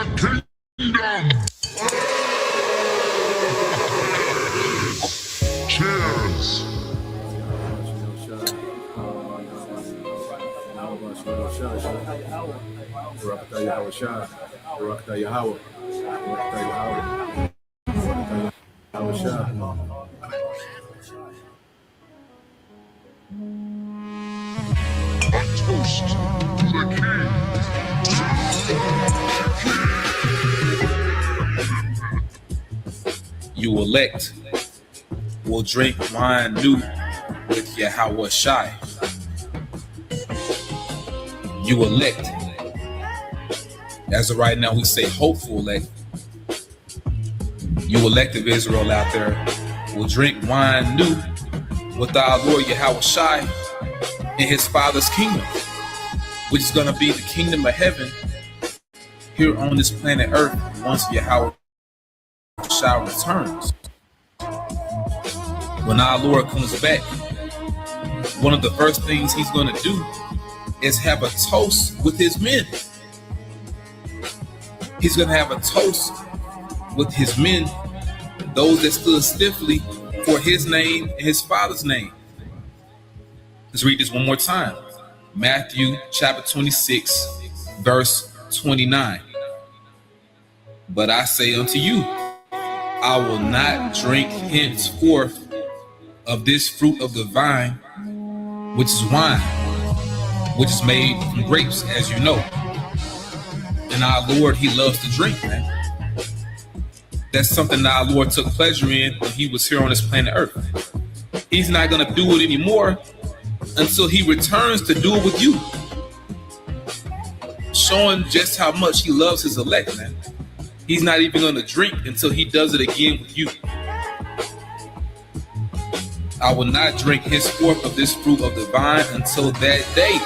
the kingdom. Cheers. A toast to the king. You elect will drink wine new with Yahweh Shai. You elect. As of right now, we say hopeful elect. You elect of Israel out there will drink wine new with our Lord Yahweh Shai in his Father's kingdom, which is going to be the kingdom of heaven here on this planet Earth once Yahweh Shai returns. When our Lord comes back, one of the first things he's going to do is have a toast with his men. He's going to have a toast with his men, those that stood stiffly for his name and his Father's name. Let's read this one more time. Matthew chapter 26, verse 29. But I say unto you, I will not drink henceforth of this fruit of the vine, which is wine, which is made from grapes, as you know. And our Lord, he loves to drink, man. That's something that our Lord took pleasure in when he was here on this planet Earth. He's not going to do it anymore until he returns to do it with you. Showing just how much he loves his elect, man. He's not even going to drink until he does it again with you. I will not drink henceforth of this fruit of the vine until that day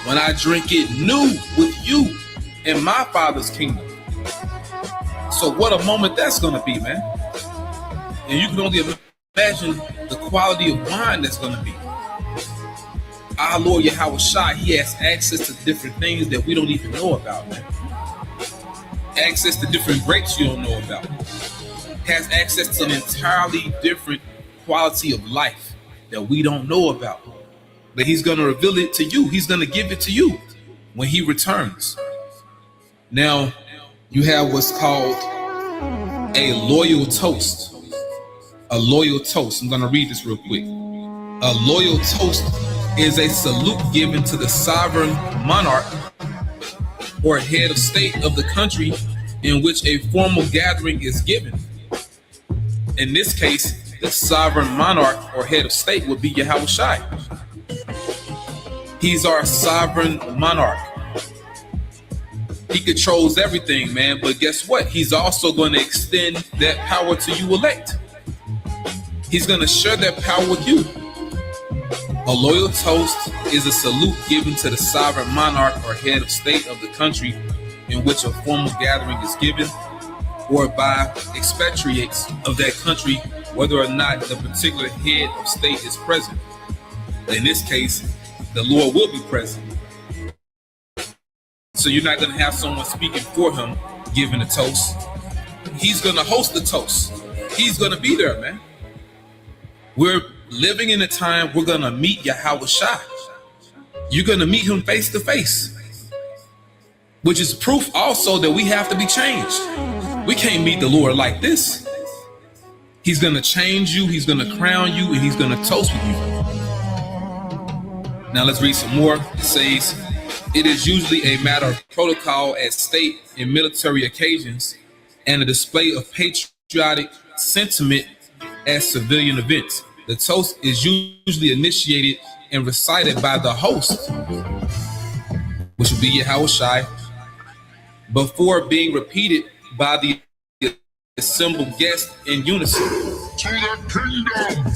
when I drink it new with you in my Father's kingdom. So what a moment that's going to be, man. And you can only imagine the quality of wine that's going to be. Our Lord Yahweh Shai, he has access to different things that we don't even know about, man. Access to different grapes you don't know about. Has access to an entirely different quality of life that we don't know about. But he's going to reveal it to you. He's going to give it to you when he returns. Now, you have what's called a loyal toast. A loyal toast. I'm going to read this real quick. A loyal toast is a salute given to the sovereign monarch or head of state of the country in which a formal gathering is given. In this case, the sovereign monarch or head of state would be Yahweh Shai. He's our sovereign monarch. He controls everything, man. But guess what? He's also going to extend that power to you elect. He's going to share that power with you. A loyal toast is a salute given to the sovereign monarch or head of state of the country in which a formal gathering is given, or by expatriates of that country, whether or not the particular head of state is present. In this case, the Lord will be present. So you're not going to have someone speaking for him giving a toast. He's going to host the toast. He's going to be there, man. We're living in a time we're going to meet Yahweh Shai. You're going to meet him face to face, which is proof also that we have to be changed. We can't meet the Lord like this. He's going to change you. He's going to crown you, and he's going to toast with you. Now let's read some more. It says, it is usually a matter of protocol at state and military occasions and a display of patriotic sentiment at civilian events. The toast is usually initiated and recited by the host, which would be Yahweh Shai, before being repeated by the assembled guests in unison. To the kingdom.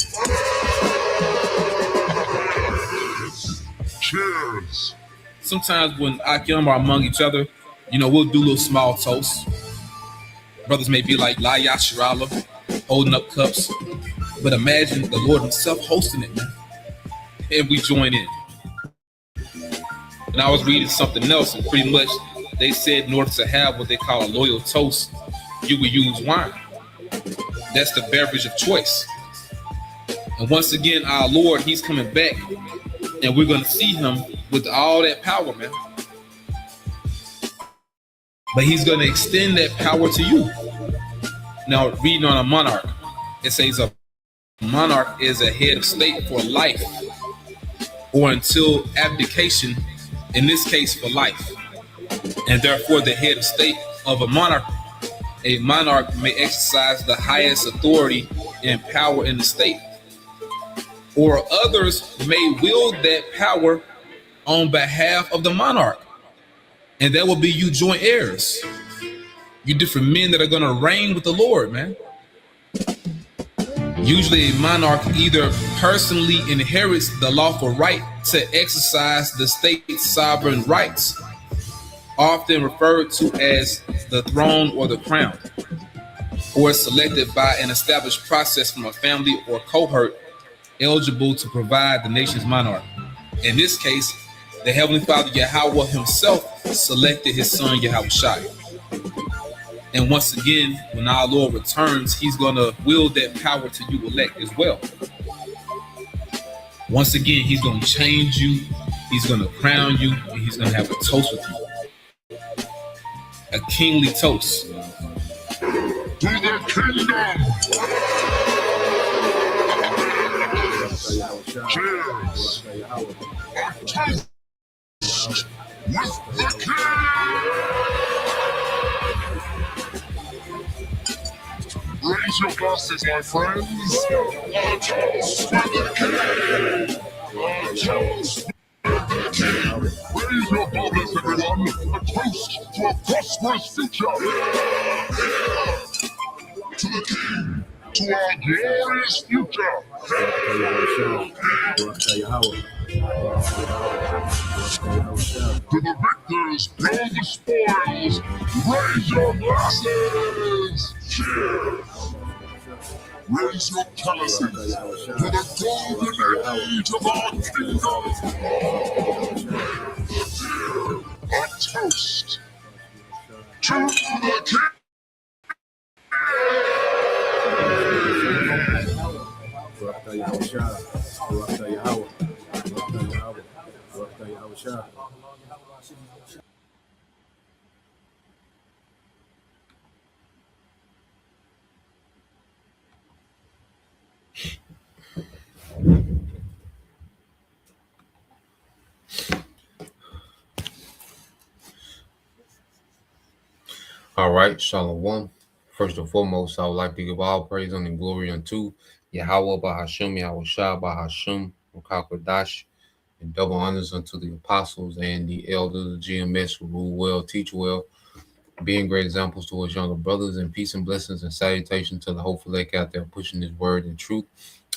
Cheers. Sometimes when Akim are among each other, we'll do little small toasts. Brothers may be like La Yashirala, holding up cups. But imagine the Lord himself hosting it, man. And we join in. And I was reading something else, and pretty much they said in order to have what they call a loyal toast, you would use wine. That's the beverage of choice. And once again, our Lord, He's coming back, and we're going to see Him with all that power, man. But He's going to extend that power to you. Now, reading on a monarch, it says a monarch is a head of state for life or until abdication, in this case for life. And therefore, the head of state of a monarch may exercise the highest authority and power in the state. Or others may wield that power on behalf of the monarch. And that will be you joint heirs. You different men that are going to reign with the Lord, man. Usually a monarch either personally inherits the lawful right to exercise the state's sovereign rights, often referred to as the throne or the crown, or is selected by an established process from a family or cohort eligible to provide the nation's monarch. In this case, the Heavenly Father Yahweh Himself selected His Son Yahushua. And once again, when our Lord returns, He's going to wield that power to you elect as well. Once again, He's going to change you, He's going to crown you, and He's going to have a toast with you. A kingly toast. To the kingdom! Cheers! A toast with the king! Raise your glasses, my friends. A toast with the king! A toast with the king! Raise your glasses, everyone. A toast to a prosperous future! To the king! To our glorious future! To the victors, blow the spoils! Raise your glasses! Cheers! Raise your chalices to the golden age of our kingdom! A toast to the king! All right, Shalom. First and foremost, I would like to give all praise and glory unto Yahweh Bahashim, Yahweh Shah Bahashim, Makakwadash, and double honors unto the apostles and the elders, the GMS, who rule well, teach well, being great examples to us younger brothers, and peace and blessings and salutation to the hopeful lake out there pushing His word and truth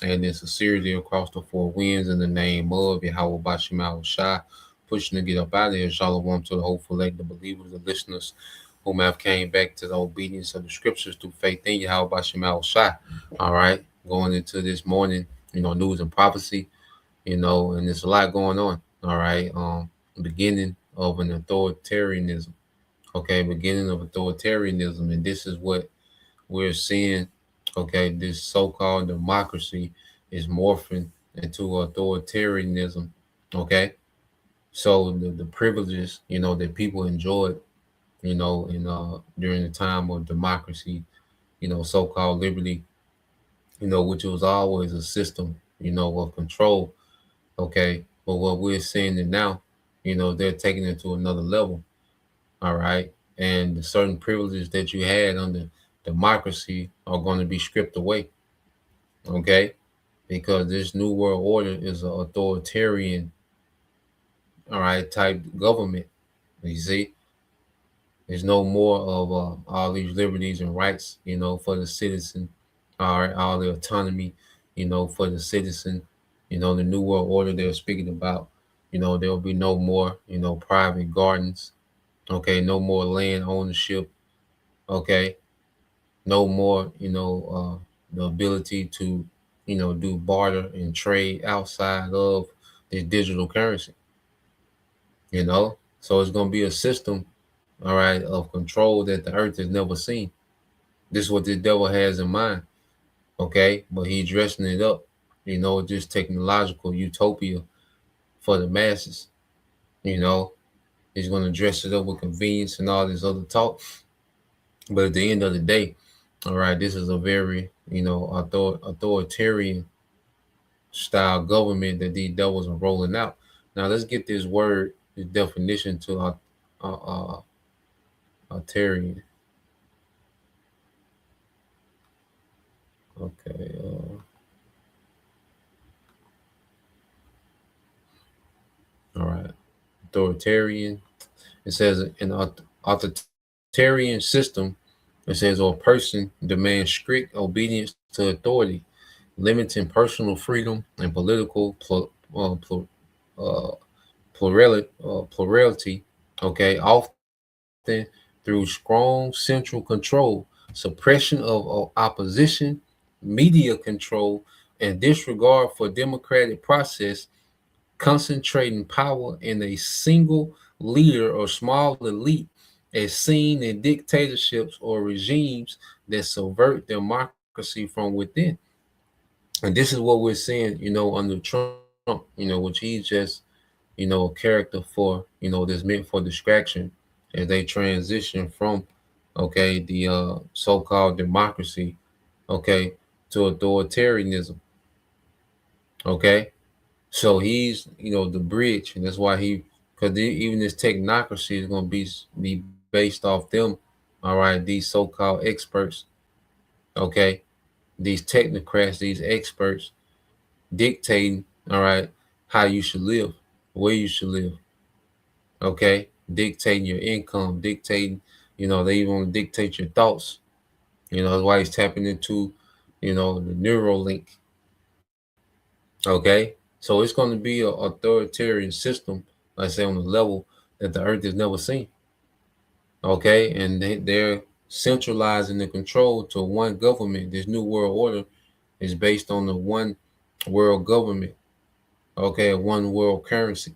and in sincerity across the four winds in the name of Yahweh Bashim Yahweh Shah, pushing to get up out of here. Shalom to the hopeful lake, the believers, the listeners, whom have came back to the obedience of the scriptures through faith in Yahweh Bashim Yahweh Shah. All right, going into this morning, news and prophecy, and there's a lot going on. All right, beginning of an authoritarianism. Okay, beginning of authoritarianism, and this is what we're seeing. Okay, this so-called democracy is morphing into authoritarianism. Okay, so the privileges that people enjoyed during the time of democracy, so-called liberty, which was always a system of control. Okay, but what we're seeing it now, they're taking it to another level. All right, and the certain privileges that you had under democracy are going to be stripped away. Okay, because this new world order is an authoritarian, all right, type government. You see, there's no more of all these liberties and rights, for the citizen, all right, all the autonomy, for the citizen. The new world order they're speaking about, there'll be no more, private gardens. Okay, no more land ownership. Okay, no more, the ability to, do barter and trade outside of the digital currency. So it's going to be a system, all right, of control that the earth has never seen. This is what the devil has in mind, okay? But he's dressing it up, just technological utopia for the masses. You know, he's going to dress it up with convenience and all this other talk. But at the end of the day, all right, this is a very, authoritarian style government that these devils are rolling out. Now let's get this word, this definition to authoritarian. Okay. All right. Authoritarian. It says an authoritarian system. It says, or person demands strict obedience to authority, limiting personal freedom and political uh, plurality. Okay, often through strong central control, suppression of opposition, media control, and disregard for democratic process, concentrating power in a single leader or small elite, as seen in dictatorships or regimes that subvert democracy from within. And this is what we're seeing, under Trump, which he's just, a character for, that's meant for distraction as they transition from, okay, the so-called democracy, okay, to authoritarianism, okay. So he's, the bridge, and that's why because even this technocracy is going to be based off them. All right, these so-called experts, okay, these technocrats, these experts dictating, all right, how you should live, where you should live, okay, dictating your income, dictating, they even want to dictate your thoughts. That's why he's tapping into, the neural link, okay. So it's going to be an authoritarian system, like I say, on the level that the earth has never seen, okay, and they're centralizing the control to one government. This new world order is based on the one world government, okay, one world currency,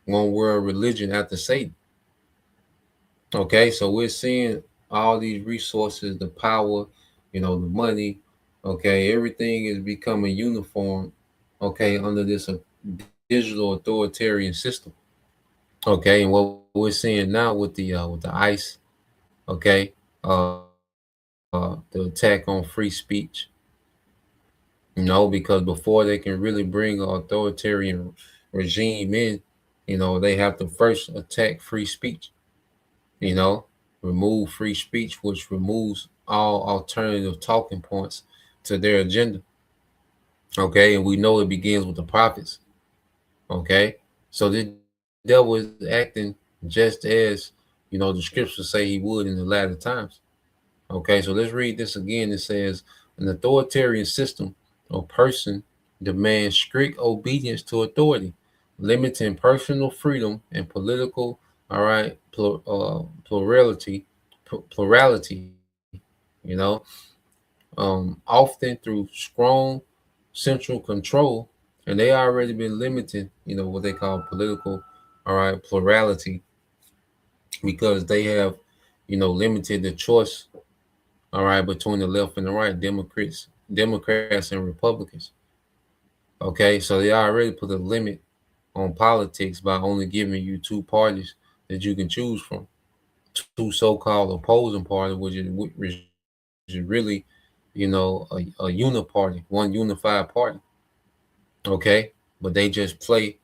one world religion after Satan. Okay, so we're seeing all these resources, the power, the money, okay, everything is becoming uniform, okay, under this digital authoritarian system. Okay, and what we're seeing now with the ICE, okay, the attack on free speech, because before they can really bring an authoritarian regime in, they have to first attack free speech, you know, remove free speech, which removes all alternative talking points to their agenda. Okay, and we know it begins with the prophets. Okay, so the devil is acting just as, the scriptures say he would in the latter times. Okay, so let's read this again. It says, an authoritarian system or person demands strict obedience to authority, limiting personal freedom and political, all right, plurality, you know, often through strong central control, and they already been limiting, what they call political, all right, plurality, because they have, limited the choice, all right, between the left and the right, Democrats and Republicans. Okay, so they already put a limit on politics by only giving you two parties that you can choose from, two so-called opposing parties, which is really, a uniparty, one unified party. Okay, but they just play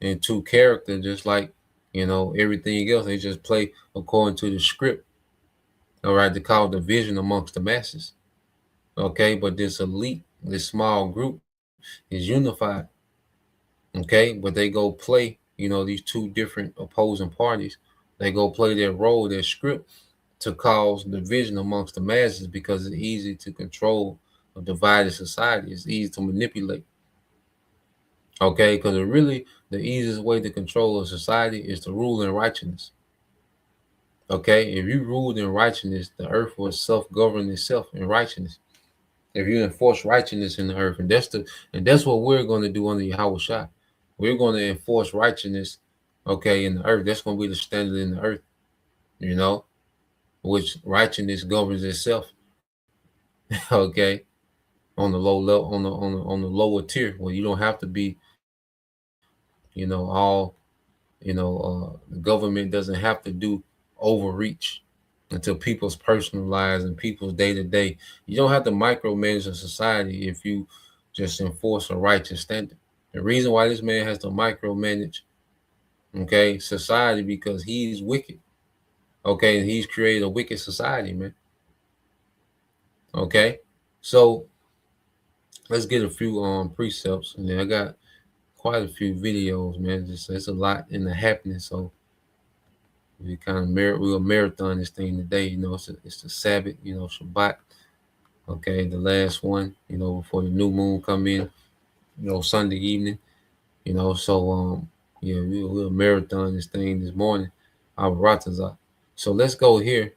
in two characters, just like, everything else. They just play according to the script. All right, to cause division amongst the masses. Okay, but this elite, this small group is unified. Okay, but they go play, these two different opposing parties. They go play their role, their script, to cause division amongst the masses because it's easy to control a divided society. It's easy to manipulate. Okay, because really the easiest way to control a society is to rule in righteousness. Okay, if you ruled in righteousness, the earth will self-govern itself in righteousness. If you enforce righteousness in the earth, and that's what we're going to do under Yahweh Shai. We're going to enforce righteousness, okay, in the earth. That's going to be the standard in the earth. you know, which righteousness governs itself. Okay, on the low level, on the lower tier, where you don't have to be, all, the government doesn't have to do overreach into people's personal lives and people's day to day. You don't have to micromanage a society if you just enforce a righteous standard. The reason why this man has to micromanage, okay, society, because he's wicked. Okay, and he's created a wicked society, man. Okay, so let's get a few precepts, and then I got quite a few videos, man. Just it's a lot in the happening, so we kind of we'll marathon this thing today. It's the Sabbath, Shabbat. Okay, the last one, before the new moon come in, Sunday evening. So yeah, we'll marathon this thing this morning. Our Ratazah. So let's go here.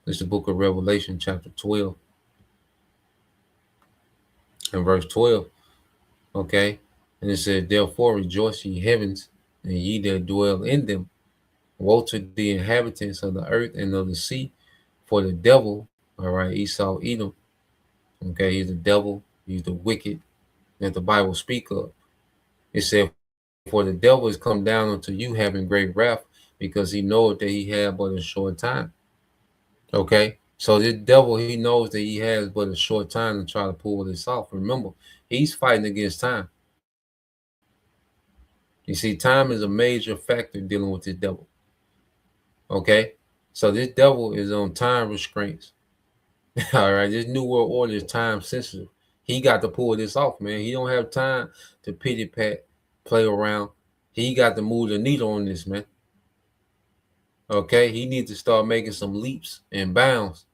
It's the book of Revelation, chapter 12 and verse 12. Okay, and it says, "Therefore rejoice, ye heavens, and ye that dwell in them. Woe to the inhabitants of the earth and of the sea, for the devil," all right, Esau, Edom, okay, he's the devil, he's the wicked that the Bible speak of. It said, "For the devil is come down unto you having great wrath, because he knoweth that he had but a short time." Okay, so this devil, he knows that he has but a short time to try to pull this off. Remember, he's fighting against time. You see, time is a major factor dealing with this devil. Okay, so this devil is on time restraints. All right, this new world order is time sensitive. He got to pull this off, man. He don't have time to pity pat, play around. He got to move the needle on this, man. Okay, he needs to start making some leaps and bounds.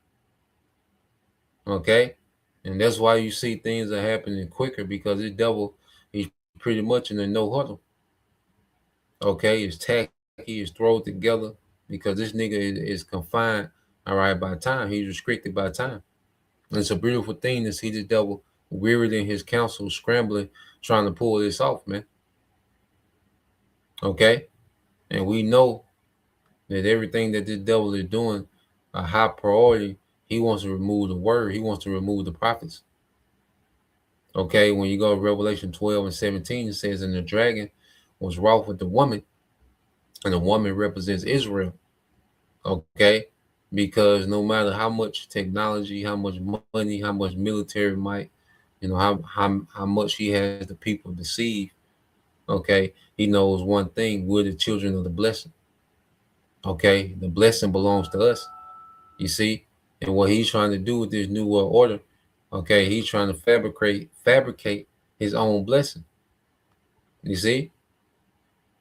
Okay, and that's why you see things are happening quicker, because this devil, he's pretty much in a no huddle. Okay, it's tacky, it's thrown together, because this nigga is confined, all right, by time. He's restricted by time. And it's a beautiful thing to see the devil wearied in his counsel, scrambling, trying to pull this off, man. Okay, and we know that everything that this devil is doing, a high priority, he wants to remove the word. He wants to remove the prophets. Okay, when you go to Revelation 12 and 17, it says, "And the dragon was wroth with the woman," and the woman represents Israel. Okay, because no matter how much technology, how much money, how much military might, how much he has the people deceived, okay, he knows one thing: we're the children of the blessing. Okay, the blessing belongs to us. You see, and what he's trying to do with this new world order, okay, he's trying to fabricate his own blessing. You see,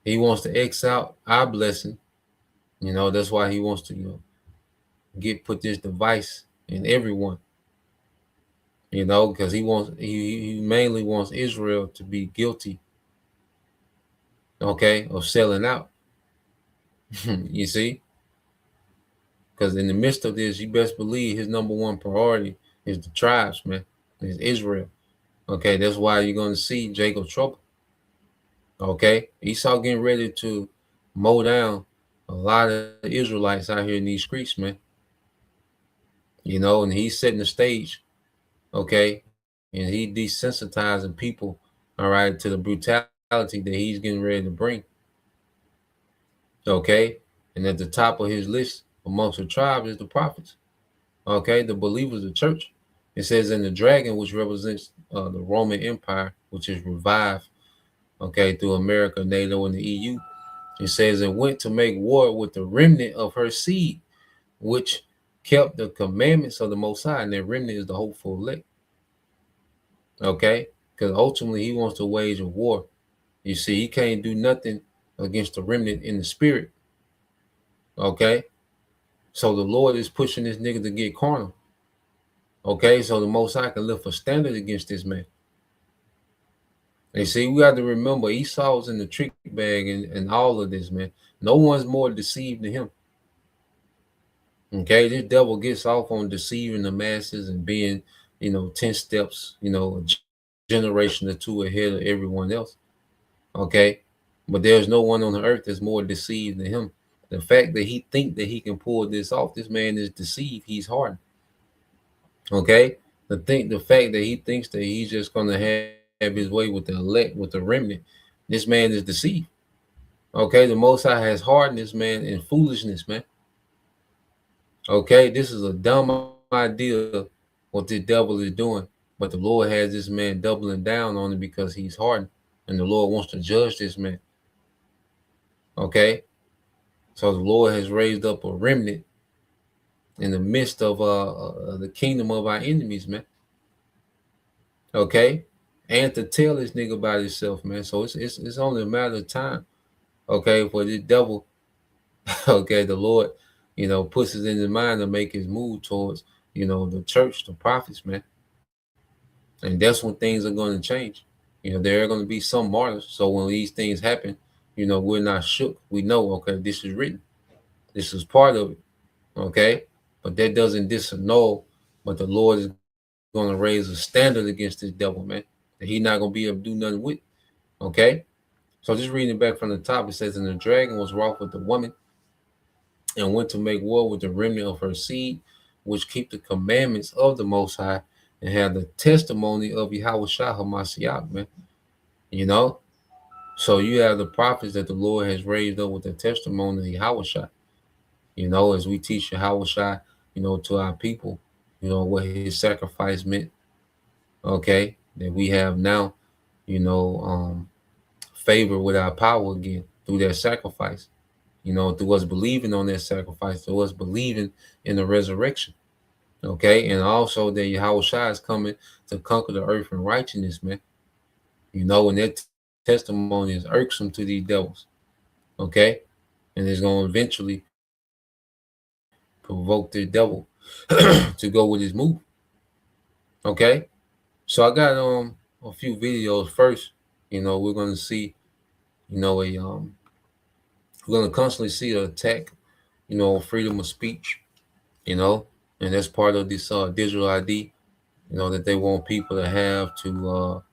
he wants to X out our blessing. That's why he wants to, put this device in everyone. Because he mainly wants Israel to be guilty, okay, of selling out. You see, because in the midst of this, you best believe his number one priority is the tribes, man. Is Israel. Okay, that's why you're going to see Jacob trouble. Okay, Esau getting ready to mow down a lot of Israelites out here in these streets, man. And he's setting the stage. Okay, and he desensitizing people, all right, to the brutality that he's getting ready to bring. Okay, and at the top of his list amongst the tribes is the prophets. Okay, the believers of the church. It says, "In the dragon," which represents the Roman Empire, which is revived, okay, through America, NATO, and the EU. It says, "And went to make war with the remnant of her seed, which kept the commandments of the Most High." And that remnant is the hopeful elect. Okay, because ultimately he wants to wage a war. You see, he can't do nothing against the remnant in the spirit. Okay, so the Lord is pushing this nigga to get carnal. Okay, so the Most High can lift a standard against this man. And see, we got to remember Esau's in the trick bag and all of this, man. No one's more deceived than him. Okay, this devil gets off on deceiving the masses and being, 10 steps, a generation or two ahead of everyone else. Okay, but there's no one on the earth that's more deceived than him. The fact that he think that he can pull this off, this man is deceived. He's hardened. Okay, the fact that he thinks that he's just gonna have his way with the elect, with the remnant, this man is deceived. Okay, the Most High has hardened this man in foolishness, man. Okay, this is a dumb idea what the devil is doing, but the Lord has this man doubling down on it because he's hardened, and the Lord wants to judge this man. Okay, so the Lord has raised up a remnant in the midst of the kingdom of our enemies, man. Okay, and to tell this nigga about himself, man. So it's only a matter of time. Okay, for the devil, okay, the Lord, puts it in his mind to make his move towards, the church, the prophets, man. And that's when things are going to change. There are going to be some martyrs. So when these things happen, we're not shook. We know, okay, this is written. This is part of it. Okay, but that doesn't disannul. But the Lord is going to raise a standard against this devil, man. That he's not going to be able to do nothing with. Okay, so just reading it back from the top, it says, "And the dragon was wroth with the woman, and went to make war with the remnant of her seed, which keep the commandments of the Most High, and have the testimony of Yahweh Shah Hamashiach," man. You know, so you have the prophets that the Lord has raised up with the testimony of Yahweh Shah. As we teach Yahweh Shah, to our people, what his sacrifice meant. Okay, that we have now, you know, um, favor with our power again through that sacrifice. Through us believing on that sacrifice, through us believing in the resurrection. Okay, and also that Yahweh Shai is coming to conquer the earth in righteousness, man. And that testimony is irksome to these devils. Okay, and it's going to eventually provoke the devil to go with his move. Okay, so I got a few videos first. We're going to see, you know, a we're going to constantly see an attack, freedom of speech, you know, and that's part of this digital ID, that they want people to have to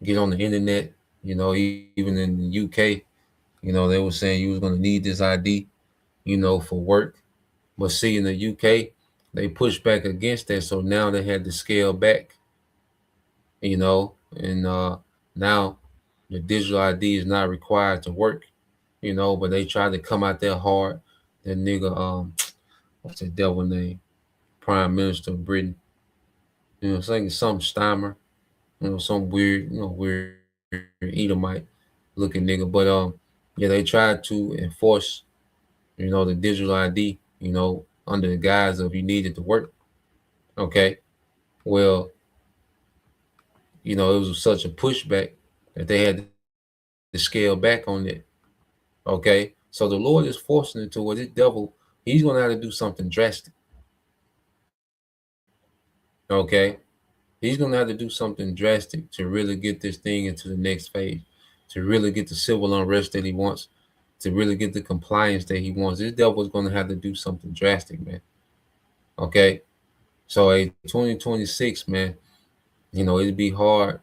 get on the internet. Even in the UK, they were saying you was gonna need this ID, for work. But see, in the UK, they pushed back against that, so now they had to scale back, and now the digital ID is not required to work, but they tried to come out there hard. That nigga, what's that devil name? Prime Minister of Britain. Saying some Steimer, some weird, weird Edomite looking nigga. But yeah, they tried to enforce, the digital ID, under the guise of you needed to work. Okay. Well, it was such a pushback that they had to scale back on it. Okay. So the Lord is forcing it to where this devil, he's gonna have to do something drastic. Okay. He's gonna have to do something drastic to really get this thing into the next phase, to really get the civil unrest that he wants, to really get the compliance that he wants. This devil's gonna have to do something drastic, man. Okay, so a 2026, man. It'd be hard.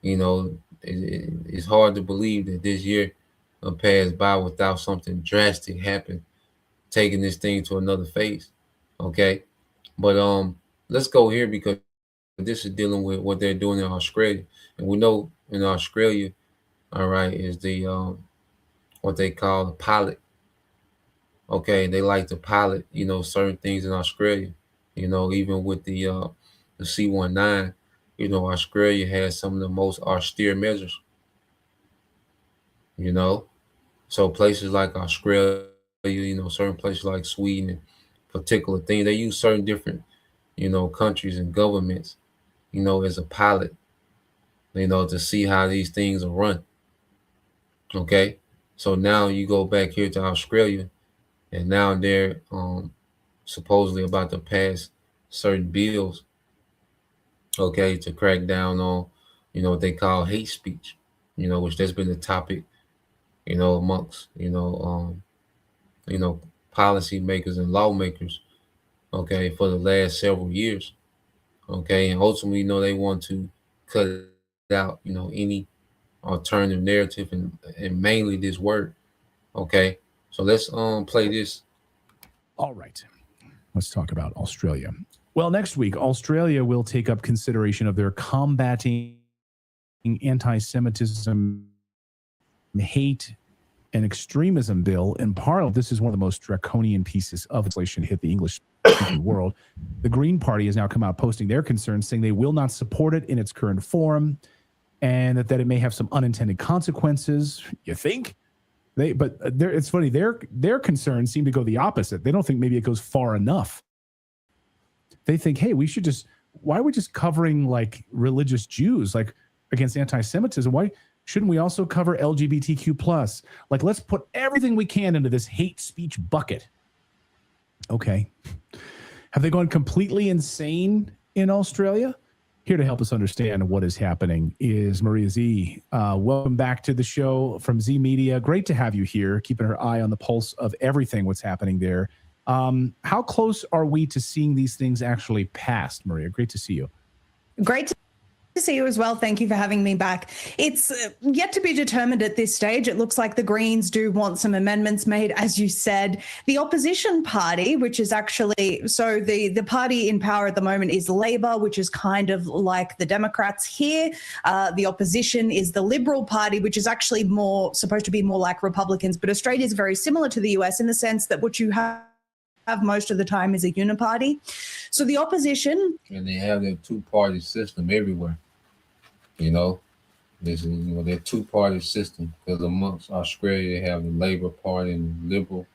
It's hard to believe that this year will pass by without something drastic happen, taking this thing to another phase. Okay, but let's go here because this is dealing with what they're doing in Australia, and we know in Australia, all right, is what they call a pilot. Okay, they like to pilot, certain things in Australia. Even with the C-19, Australia has some of the most austere measures. You know, so places like Australia, certain places like Sweden, and particular things, they use certain different, countries and governments, as a pilot, to see how these things are run. Okay, so now you go back here to Australia, and now they're supposedly about to pass certain bills, okay, to crack down on, what they call hate speech, which that's been a topic, amongst, you know, policymakers and lawmakers, okay, for the last several years, okay, and ultimately, they want to cut out, any alternative narrative and mainly this word. Okay, so let's play this. All right. Let's talk about Australia. Well, next week, Australia will take up consideration of their combating anti-Semitism, hate, and extremism bill in Parliament. This is one of the most draconian pieces of legislation hit the English-speaking world. The Green Party has now come out posting their concerns, saying they will not support it in its current form, and that it may have some unintended consequences. You think? It's funny. Their concerns seem to go the opposite. They don't think maybe it goes far enough. They think, hey, why are we just covering like religious Jews, like against anti-Semitism? Why shouldn't we also cover LGBTQ plus? Like, let's put everything we can into this hate speech bucket. Okay. Have they gone completely insane in Australia? Here to help us understand what is happening is Maria Z. Welcome back to the show from Z Media. Great to have you here, keeping her eye on the pulse of everything what's happening there. How close are we to seeing these things actually passed, Maria? Great to see you. Great to see you as well. Thank you for having me back. It's yet to be determined at this stage. It looks like the Greens do want some amendments made, as you said. The opposition party, which is actually, so the party in power at the moment is Labor, which is kind of like the Democrats here. The opposition is the Liberal Party, which is actually supposed to be more like Republicans. But Australia is very similar to the US in the sense that what you have most of the time is a uniparty. So the opposition, and they have their two-party system everywhere. You know, this is their two-party system, because amongst Australia they have the Labor Party and the Liberal,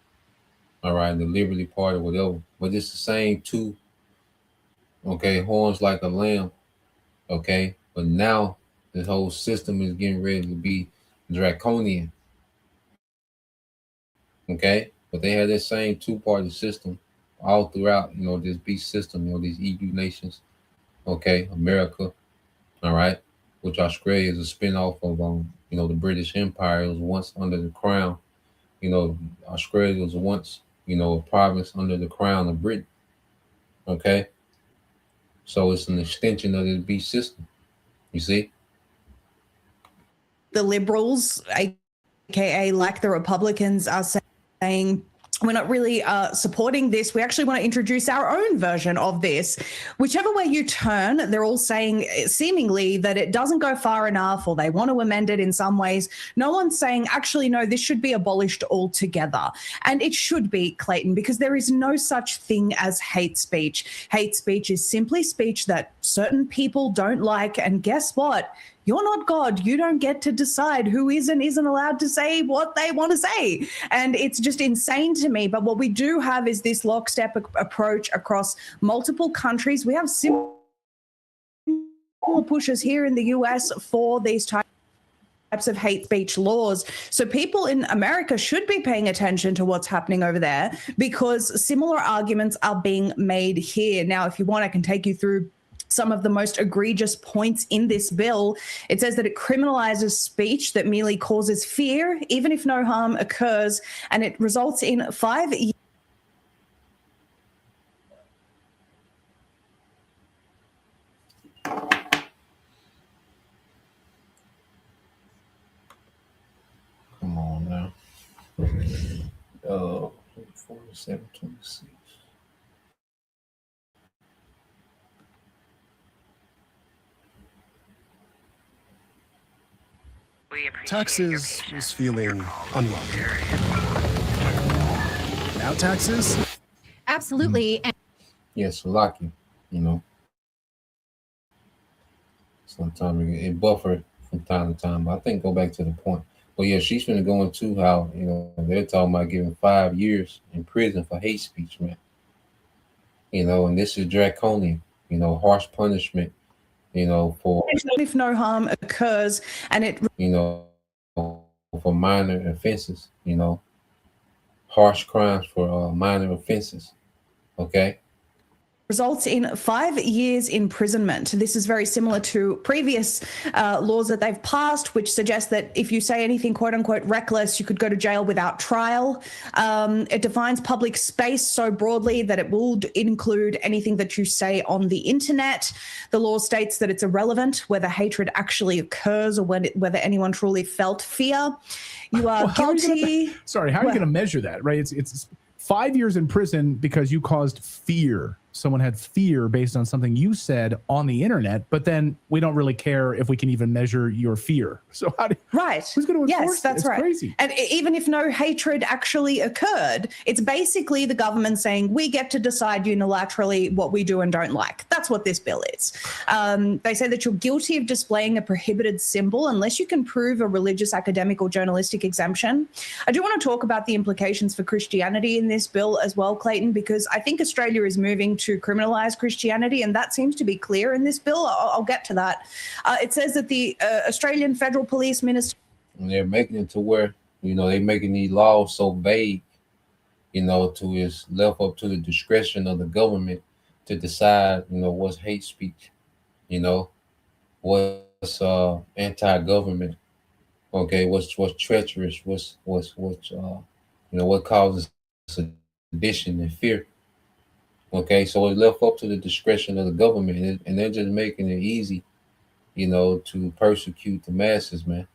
all right, the Liberty Party, whatever. But it's the same two, okay, horns like a lamb, okay. But now this whole system is getting ready to be draconian, okay. But they have that same two-party system all throughout, this beast system, these EU nations, okay, America, all right, which Australia is a spin-off of, the British Empire. It was once under the crown. Australia was once, a province under the crown of Britain, okay? So it's an extension of this beast system, you see? the Liberals, aka like the Republicans, are saying, we're not really supporting this. We actually want to introduce our own version of this. Whichever way you turn, they're all saying seemingly that it doesn't go far enough, or they want to amend it in some ways. No one's saying, actually, no, this should be abolished altogether. And it should be, Clayton, because there is no such thing as hate speech. Hate speech is simply speech that certain people don't like. And guess what? You're not God. You don't get to decide who is and isn't allowed to say what they want to say. And it's just insane to me. But what we do have is this lockstep approach across multiple countries. We have similar pushes here in the US for these types of hate speech laws. So people in America should be paying attention to what's happening over there, because similar arguments are being made here. Now, if you want, I can take you through some of the most egregious points in this bill. It says that it criminalizes speech that merely causes fear, even if no harm occurs, and it results in 5 years. Come on now. 4726. Taxes was feeling unwelcome. Now taxes? Absolutely. Yes, lucky, Sometimes it buffered from time to time. But I think go back to the point. But yeah, she's going to go into how, they're talking about giving 5 years in prison for hate speech, man. And this is draconian, harsh punishment, for, If no harm occurs, and it, for minor offenses, harsh crimes for minor offenses. Okay. results in 5 years imprisonment. This is very similar to previous laws that they've passed, which suggest that if you say anything quote unquote reckless, you could go to jail without trial. It defines public space so broadly that it will include anything that you say on the internet. The law states that it's irrelevant whether hatred actually occurs or whether anyone truly felt fear. You are guilty. How are you going to measure that, right? It's 5 years in prison because you caused fear. Someone had fear based on something you said on the internet, but then we don't really care if we can even measure your fear. So who's going to enforce Yes, that's it's right. Crazy. And even if no hatred actually occurred, it's basically the government saying we get to decide unilaterally what we do and don't like. That's what this bill is. They say that you're guilty of displaying a prohibited symbol unless you can prove a religious, academic, or journalistic exemption. I do want to talk about the implications for Christianity in this bill as well, Clayton, because I think Australia is moving to criminalize Christianity, and that seems to be clear in this bill. I'll get to that. It says that the Australian Federal Police Minister... And they're making it to where, they're making these laws so vague, to it's left up to the discretion of the government to decide, what's hate speech, what's anti-government, okay, what's treacherous, what's what causes sedition and fear. Okay, so it's left up to the discretion of the government, and they're just making it easy, to persecute the masses, man.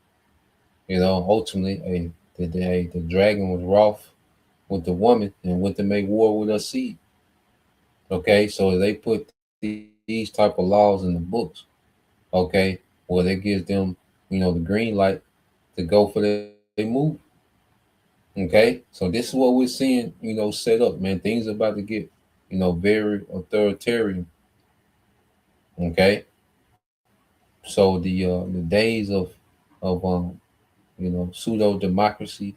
Ultimately, the dragon was wroth with the woman and went to make war with her seed. Okay, so they put these type of laws in the books. Okay, well, that gives them, the green light to go for their move. Okay, so this is what we're seeing, set up, man. Things are about to get, very authoritarian. Okay, so the days of pseudo democracy,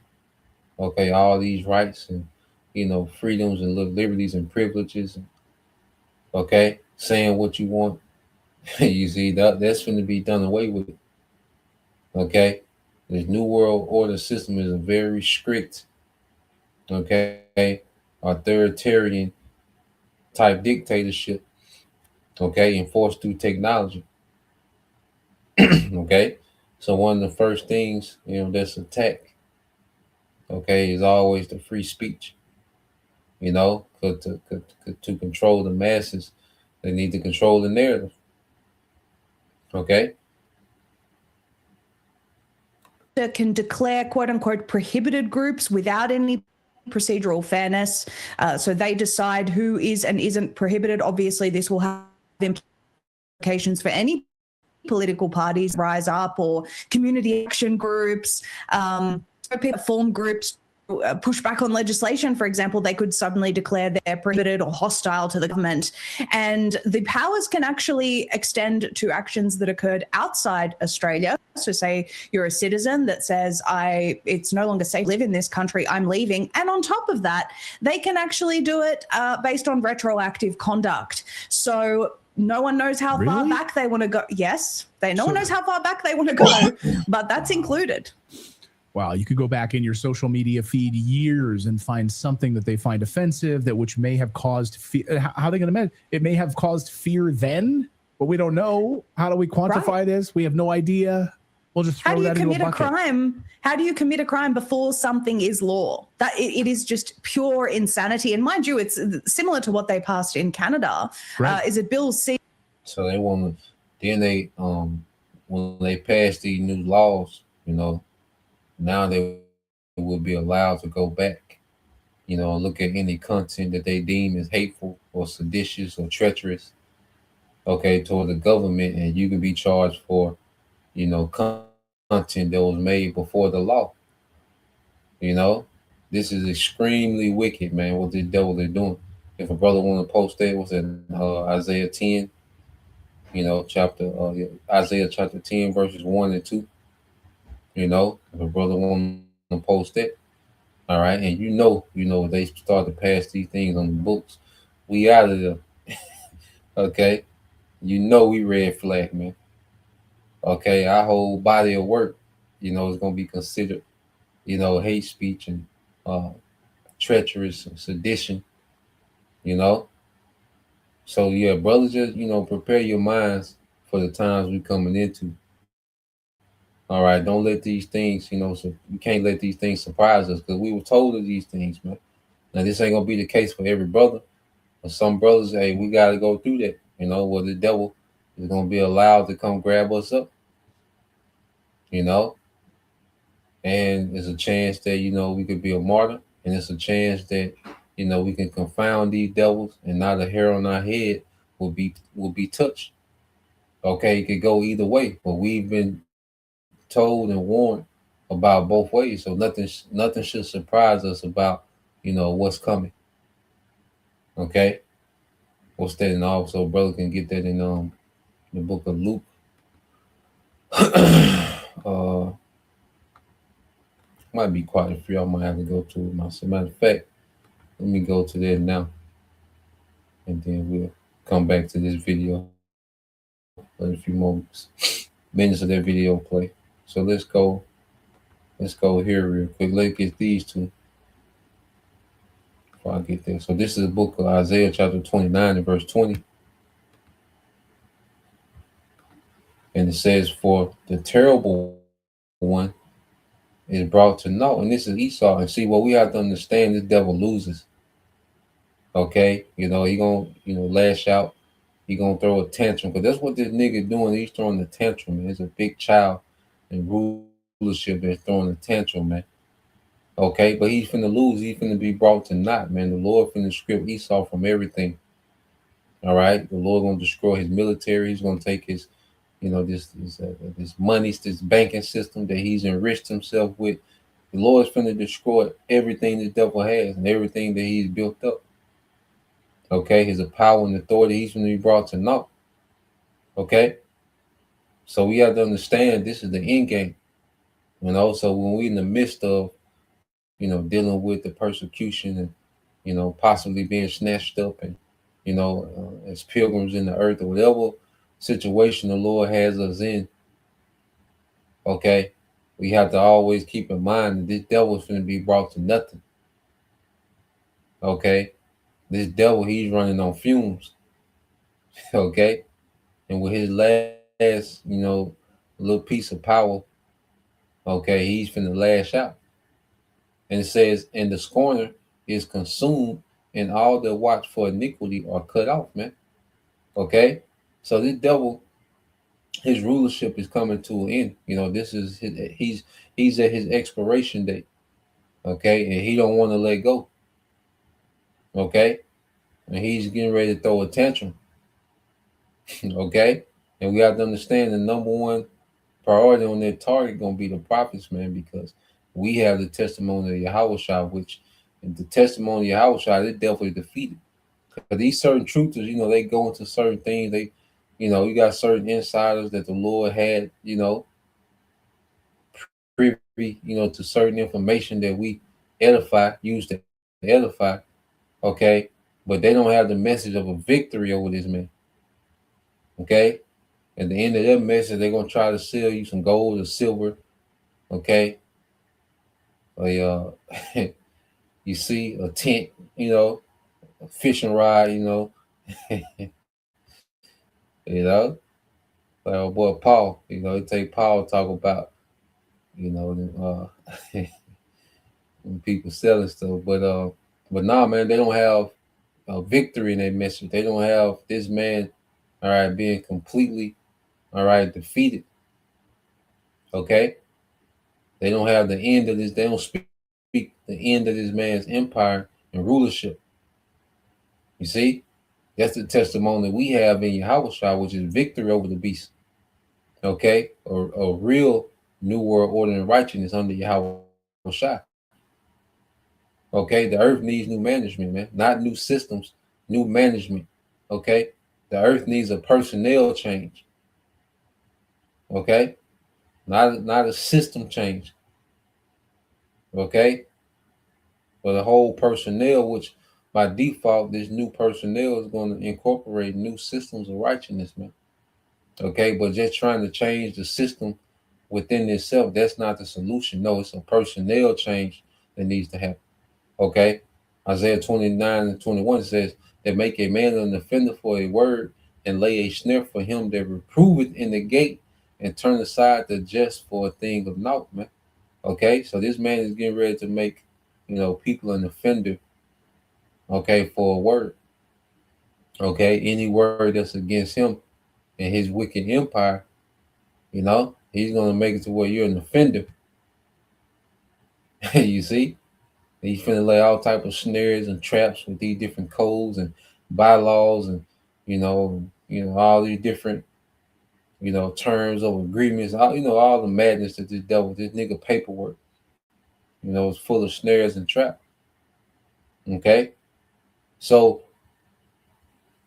okay, all these rights and freedoms and liberties and privileges, okay, saying what you want, you see that's going to be done away with. Okay, this new world order system is a very strict, okay, authoritarian type dictatorship, okay, enforced through technology. Okay, so one of the first things that's attacked, okay, is always the free speech. To control the masses, they need to control the narrative. Okay. Can declare quote unquote prohibited groups without any procedural fairness. So they decide who is and isn't prohibited. Obviously, this will have implications for any political parties rise up or community action groups. People form groups, push back on legislation, for example, they could suddenly declare they're prohibited or hostile to the government. And the powers can actually extend to actions that occurred outside Australia. So say you're a citizen that says, it's no longer safe to live in this country, I'm leaving. And on top of that, they can actually do it based on retroactive conduct. So no one knows how far back they want to go. Yes, no one knows how far back they want to go, but that's included. Wow, you could go back in your social media feed years and find something that they find offensive, which may have caused fear. How are they going to measure? It may have caused fear then, but we don't know. How do we quantify this? We have no idea. We'll just throw that into a bucket. How do you commit a crime before something is law? That it is just pure insanity. And mind you, it's similar to what they passed in Canada. Right. Is it Bill C? So they want to. Then they when they pass these new laws, now they will be allowed to go back, and look at any content that they deem as hateful or seditious or treacherous, okay, toward the government, and you can be charged for, content that was made before the law. This is extremely wicked, man, what the devil they're doing. If a brother want to post that, was in Isaiah 10, Isaiah chapter 10, verses 1 and 2. If a brother want to post it, all right, and they start to pass these things on the books, we out of there. Okay, we red flag, man. Okay, our whole body of work, is gonna be considered, hate speech and treacherous and sedition. So yeah, brothers, just prepare your minds for the times we coming into. All right, don't let these things, so you can't let these things surprise us because we were told of these things, man. Now this ain't gonna be the case for every brother, but some brothers, hey, we gotta go through that, where the devil is gonna be allowed to come grab us up, you know, and there's a chance that we could be a martyr, and it's a chance that we can confound these devils, and not a hair on our head will be touched. Okay, it could go either way, but we've been told and warned about both ways, so nothing should surprise us about what's coming. Okay, what's that? And also, brother can get that in the book of Luke. Might be quite a few. I might have to go to it myself. Matter of fact, let me go to that now, and then we'll come back to this video. Let a few minutes of that video play. So let's go here real quick. Let's get these two before I get there. So this is the book of Isaiah chapter 29 and verse 20. And it says, "For the terrible one is brought to naught." And this is Esau. And see, what we have to understand, this devil loses. Okay? He gonna, lash out. He gonna throw a tantrum. Because that's what this nigga doing. He's throwing a tantrum, man. He's a big child in rulership that's throwing a tantrum, man. Okay? But he's finna lose. He's finna be brought to naught, man. The Lord finna strip Esau from everything. All right? The Lord gonna destroy his military. He's gonna take his this money, this banking system that he's enriched himself with. The Lord's finna destroy everything the devil has and everything that he's built up. Okay, his power and authority, he's gonna be brought to naught. Okay, so we have to understand this is the end game. So when we're in the midst of, dealing with the persecution and, possibly being snatched up and, as pilgrims in the earth or whatever situation the Lord has us in, okay, we have to always keep in mind that this devil is going to be brought to nothing. Okay, this devil, he's running on fumes. Okay, and with his last, little piece of power, okay, he's finna lash out. And it says, "And the scorner is consumed, and all that watch for iniquity are cut off," man. Okay, so this devil, his rulership is coming to an end. This is he's at his expiration date. Okay, and he don't want to let go. Okay, and he's getting ready to throw a tantrum. Okay, and we have to understand the number one priority on their target gonna be the prophets, man, because we have the testimony of Yahweh, which the testimony of Yahweh, the devil is defeated. Because these certain truthers, they go into certain things. They, you got certain insiders that the Lord had, privy, to certain information that we use to edify. Okay, but they don't have the message of a victory over this man. Okay, at the end of their message, they're gonna try to sell you some gold or silver. Okay, or you see a tent, a fishing rod, you know, like our boy Paul, it take Paul talk about, when people selling stuff, but nah, man, they don't have a victory in their message. They don't have this man, all right, being completely, all right, defeated. Okay, they don't have the end of this. They don't speak the end of this man's empire and rulership. You see, that's the testimony we have in Yahweh, which is victory over the beast. Okay, a real new world order and righteousness under Yahweh. Okay, the earth needs new management, man, not new systems, new management. Okay, the earth needs a personnel change. Okay, not a system change. Okay, but the whole personnel, which by default, this new personnel is going to incorporate new systems of righteousness, man. Okay, but just trying to change the system within itself, that's not the solution. No, it's a personnel change that needs to happen. Okay, Isaiah 29 and 21 says, that make a man an offender for a word, and lay a snare for him that reproveth in the gate, and turn aside the just for a thing of naught, man. Okay, so this man is getting ready to make, people an offender, okay, for a word. Okay, any word that's against him and his wicked empire, he's gonna make it to where you're an offender. You see? He's finna lay all type of snares and traps with these different codes and bylaws and all these different terms of agreements. All the madness that this nigga paperwork, is full of snares and traps. Okay, so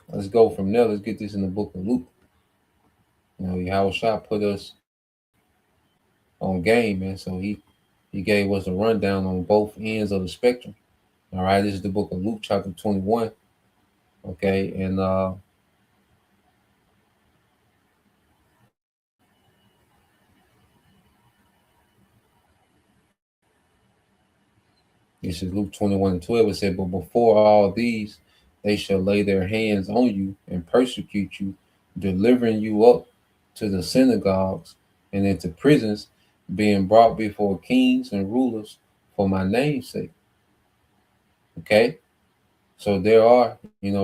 let's go from there. Let's get this in the book of Luke. Yahweh Shah put us on game, man. So he gave us a rundown on both ends of the spectrum. All right, this is the book of Luke, chapter 21. Okay, and this is Luke 21:12. It said, "But before all these, they shall lay their hands on you and persecute you, delivering you up to the synagogues and into prisons, being brought before kings and rulers for my name's sake." Okay, so there are,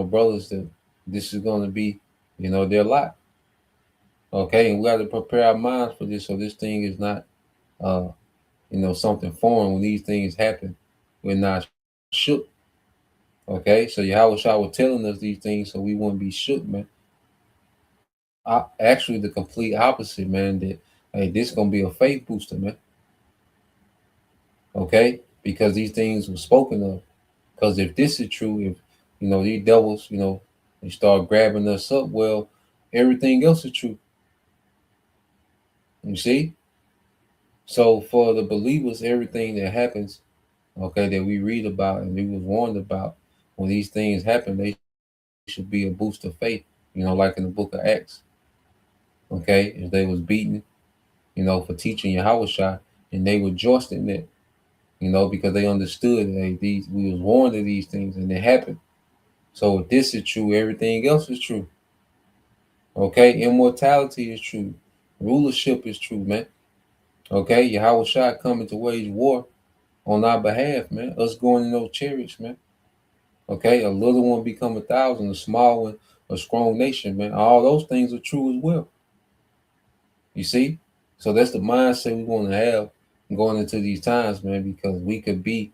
brothers that this is going to be, their lot. Okay, and we got to prepare our minds for this, so this thing is not, something foreign. When these things happen, we're not shook. Okay, so Yahweh Shah was telling us these things so we wouldn't be shook, man. Actually, the complete opposite, man. That hey, this gonna be a faith booster, man. Okay, because these things were spoken of. Because if this is true, if these devils, they start grabbing us up, well, everything else is true. You see? So for the believers, everything that happens, okay, that we read about and we was warned about, when these things happen, they should be a boost of faith, like in the book of Acts. Okay, if they was beaten, for teaching Yahweh Shah, and they rejoiced in that, because they understood that we was warned of these things and they happened. So if this is true, everything else is true. Okay, immortality is true, rulership is true, man. Okay, Yahweh Shah coming to wage war on our behalf, man. Us going in those chariots, man. Okay, a little one become 1,000, a small one, a strong nation, man. All those things are true as well. You see? So that's the mindset we want to have going into these times, man, because we could be,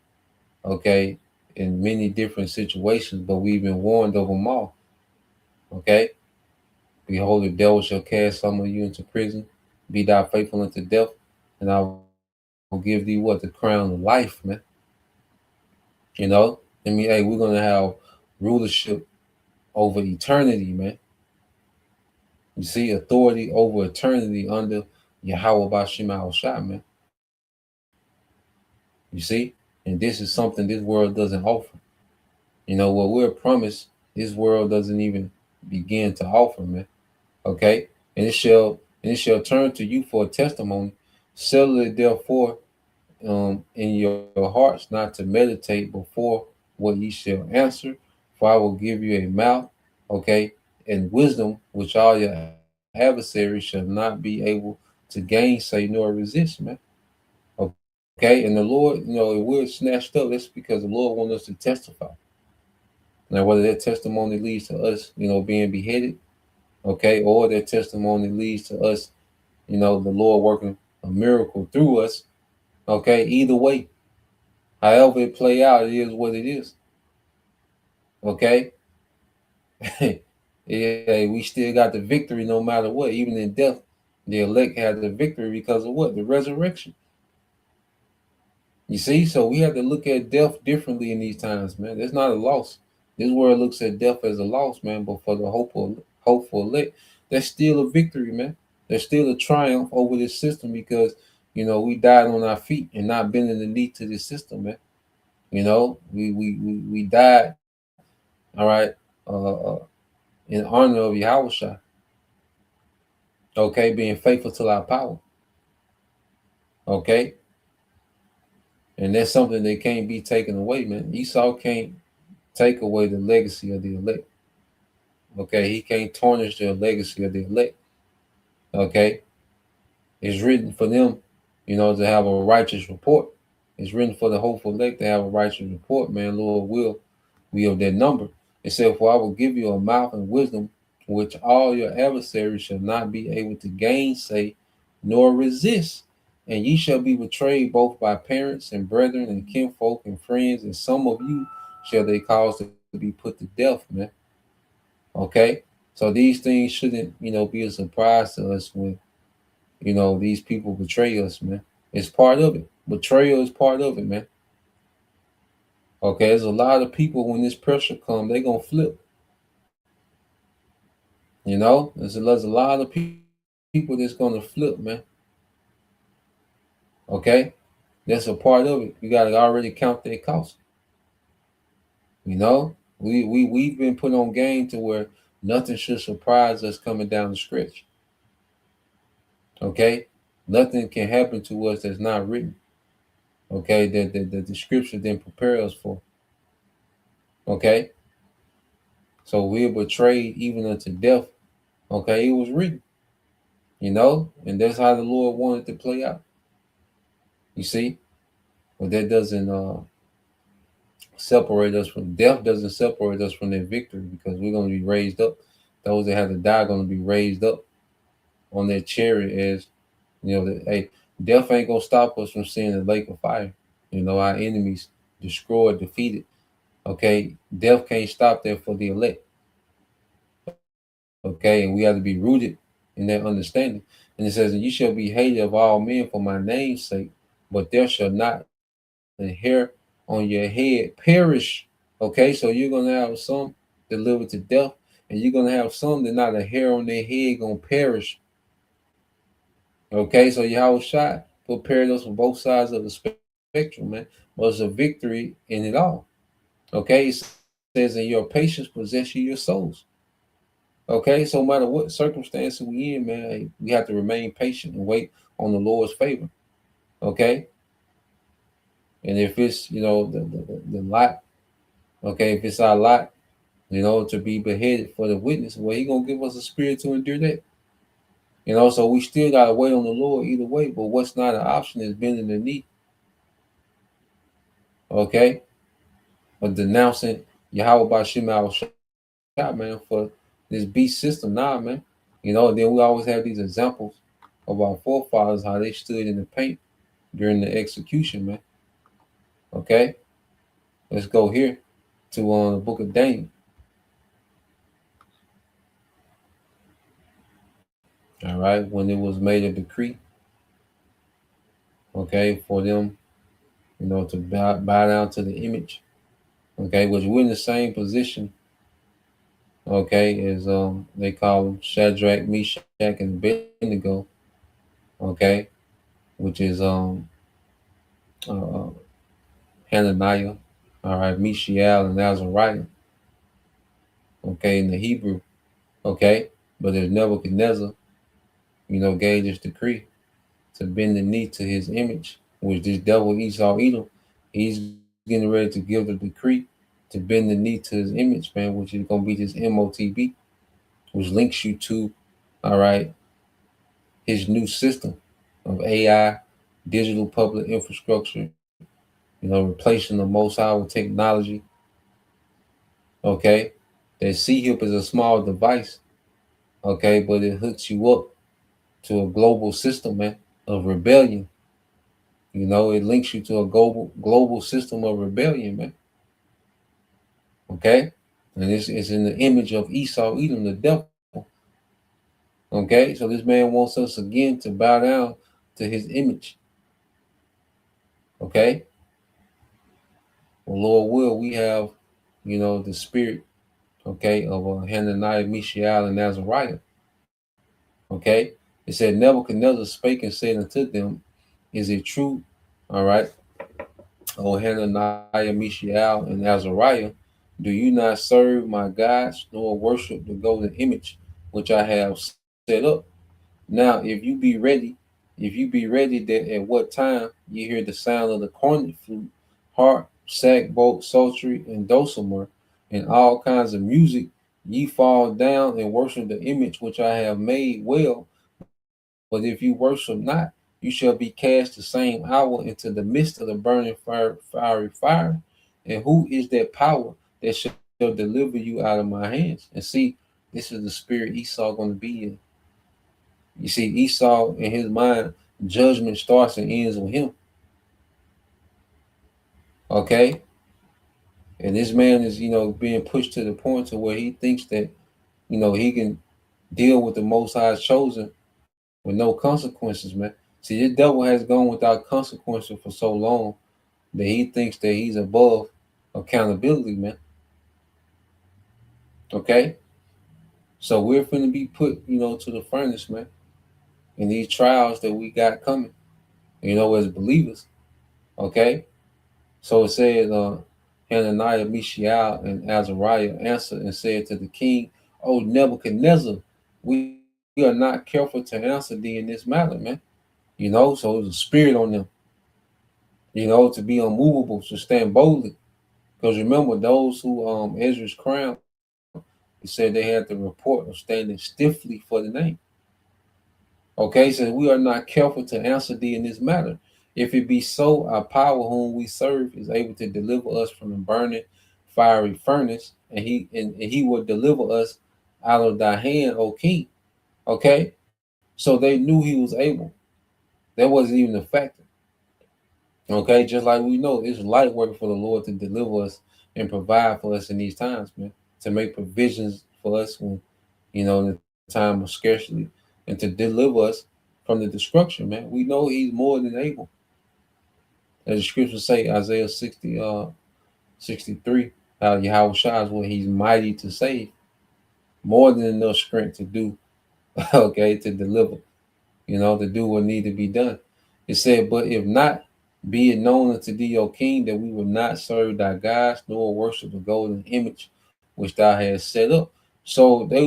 okay, in many different situations, but we've been warned of them all. Okay? Behold, the devil shall cast some of you into prison. Be thou faithful unto death, and I will give thee what? The crown of life, man. Hey, we're going to have rulership over eternity, man. You see, authority over eternity under Yahweh Bashim al-Shah, man. You see? And this is something this world doesn't offer. What we're promised, this world doesn't even begin to offer, man. Okay? And it shall turn to you for a testimony. Settle it therefore in your hearts not to meditate before what ye shall answer, for I will give you a mouth, okay, and wisdom which all your adversaries shall not be able to gainsay nor resist, man. Okay, and the Lord, if we're snatched up, that's because the Lord wants us to testify. Now, whether that testimony leads to us, being beheaded, okay, or that testimony leads to us, the Lord working a miracle through us, okay, either way, however it play out, it is what it is. Okay? Yeah, we still got the victory no matter what. Even in death, the elect had the victory because of what? The resurrection. You see, so we have to look at death differently in these times, man. There's not a loss. This world looks at death as a loss, man, but for the hopeful elect, that's still a victory, man. There's still a triumph over this system because, we died on our feet and not bending the knee to this system, man. We died, all right, in honor of Yahweh Shah. Okay, being faithful to our power. Okay, and that's something that can't be taken away, man. Esau can't take away the legacy of the elect. Okay, he can't tarnish the legacy of the elect. Okay, it's written for them, to have a righteous report. It's written for the hopeful elect to have a righteous report, man. Lord will be of that number. It said, "For I will give you a mouth and wisdom, which all your adversaries shall not be able to gainsay nor resist. And ye shall be betrayed both by parents and brethren and kinfolk and friends, and some of you shall they cause to be put to death," man. Okay? So these things shouldn't, be a surprise to us when, these people betray us, man. It's part of it. Betrayal is part of it, man. Okay, there's a lot of people when this pressure comes, they're gonna flip. There's a lot of people that's gonna flip, man. Okay, that's a part of it. You gotta already count their cost. We've been put on game to where nothing should surprise us coming down the stretch. Okay, nothing can happen to us that's not written. Okay, that the scripture didn't prepare us for. Okay, so we're betrayed even unto death. Okay, it was written. And that's how the Lord wanted to play out. You see, but that doesn't separate us from death. Doesn't separate us from their victory, because we're going to be raised up. Those that have to die are going to be raised up on their chariot. As hey, death ain't gonna stop us from seeing the lake of fire. Our enemies destroyed, defeated. Okay, death can't stop that for the elect. Okay, and we have to be rooted in that understanding. And it says, "And you shall be hated of all men for my name's sake, but there shall not a hair on your head perish." Okay, so you're gonna have some delivered to death, and you're gonna have some that not a hair on their head gonna perish. Okay, so Yahweh shot prepared us for both sides of the spectrum, man. Was a victory in it all. Okay, it says, "In your patience possess you your souls." Okay, so no matter what circumstances we in, man, we have to remain patient and wait on the Lord's favor. Okay, and if it's the lot, okay, if it's our lot, to be beheaded for the witness, well, He gonna give us a spirit to endure that. So we still gotta wait on the Lord either way. But what's not an option is bending the knee. Okay, but denouncing Yahweh Bashim al Shah, man, for this beast system. Nah, man. Then we always have these examples of our forefathers, how they stood in the paint during the execution, man. Okay, let's go here to the book of Daniel. All right, when it was made a decree, okay, for them, to bow down to the image, okay, which we're in the same position, okay, as they call them Shadrach, Meshach, and Abednego, okay, which is uh, Hananiah, all right, Mishael, and Azariah, okay, in the Hebrew, okay, but there's Nebuchadnezzar, gave this decree to bend the knee to his image, which this devil Esau Edom, he's getting ready to give the decree to bend the knee to his image, man, which is going to be this MOTB, which links you to, all right, his new system of AI, digital public infrastructure, replacing the Most High with technology. Okay, that C-hip is a small device, okay, but it hooks you up to a global system, man, of rebellion. It links you to a global system of rebellion, man. Okay, and it's in the image of Esau Edom, the devil. Okay, so this man wants us again to bow down to his image. Okay, well, Lord will, we have, the spirit, okay, of Hananiah, Mishael, and Azariah. Okay, it said, "Nebuchadnezzar spake and said unto them, Is it true, all right, O Hananiah, Mishael, and Azariah, do you not serve my gods, nor worship the golden image which I have set up? Now, if you be ready that at what time you hear the sound of the cornet flute, harp, sackbut, psaltery, and dulcimer, and all kinds of music, ye fall down and worship the image which I have made well. But if you worship not, you shall be cast the same hour into the midst of the burning fiery fire. And who is that power that shall deliver you out of my hands? And see, this is the spirit Esau going to be in. You see, Esau in his mind, judgment starts and ends with him. Okay? And this man is, being pushed to the point to where he thinks that, he can deal with the Most High's chosen with no consequences, man. See, this devil has gone without consequences for so long that he thinks that he's above accountability, man. Okay? So we're finna be put, to the furnace, man. In these trials that we got coming, as believers. Okay? So it says, Hananiah, Mishael, and Azariah answered and said to the king, O Nebuchadnezzar, we are not careful to answer thee in this matter, man. So there's a spirit on them, to be unmovable, to stand boldly. Because remember, those who Ezra's crowned, he said they had the report of standing stiffly for the name. Okay, so we are not careful to answer thee in this matter. If it be so, our power whom we serve is able to deliver us from the burning fiery furnace, and he will deliver us out of thy hand, O king. Okay, so they knew he was able. That wasn't even a factor. Okay, just like we know, it's light work for the Lord to deliver us and provide for us in these times, man. To make provisions for us when, in the time of scarcity, and to deliver us from the destruction, man. We know he's more than able. As the scriptures say, Isaiah 63, how Yahweh shines what he's mighty to save. More than enough strength to do, okay, to deliver, to do what need to be done. It said, but if not, be it known unto thee, O king, that we will not serve thy gods, nor worship the golden image which thou hast set up. So they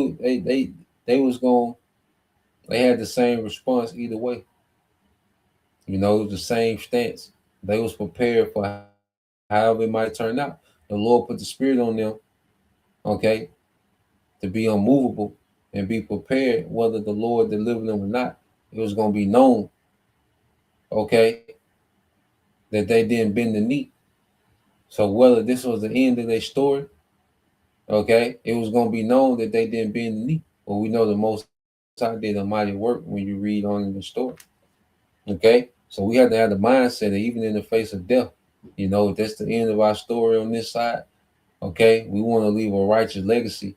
was going, they had the same response either way. The same stance. They was prepared for however it might turn out. The Lord put the spirit on them, okay, to be unmovable and be prepared whether the Lord delivered them or not. It was going to be known, okay, that they didn't bend the knee. So whether this was the end of their story, okay, it was going to be known that they didn't bend the knee. But we know the Most High did a mighty work when you read on in the story. Okay, so we have to have the mindset that even in the face of death, that's the end of our story on this side. Okay, we want to leave a righteous legacy,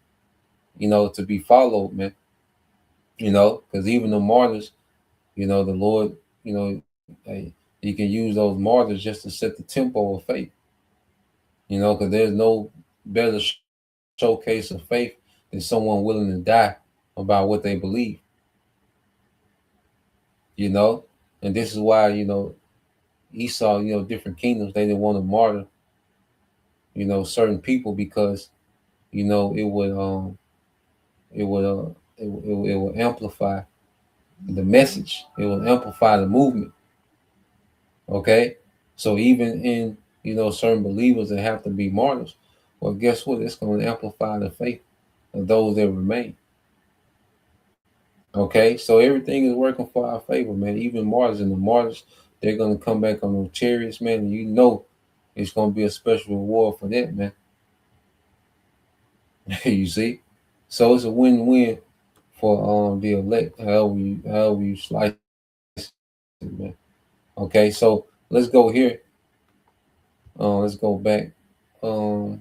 to be followed, man. Because even the martyrs, the Lord, he can use those martyrs just to set the tempo of faith. Because there's no better showcase of faith than someone willing to die about what they believe. And this is why, Esau, different kingdoms, they didn't want to martyr, certain people because, it would amplify the message. It will amplify the movement. Okay. So even in, certain believers that have to be martyrs, well, guess what? It's going to amplify the faith of those that remain. Okay. So everything is working for our favor, man. Even martyrs, and the martyrs, they're going to come back on those chariots, man. And it's going to be a special reward for that, man. You see? So it's a win-win for the elect, however you slice it, man. Okay, so let's go here. Let's go back. Let's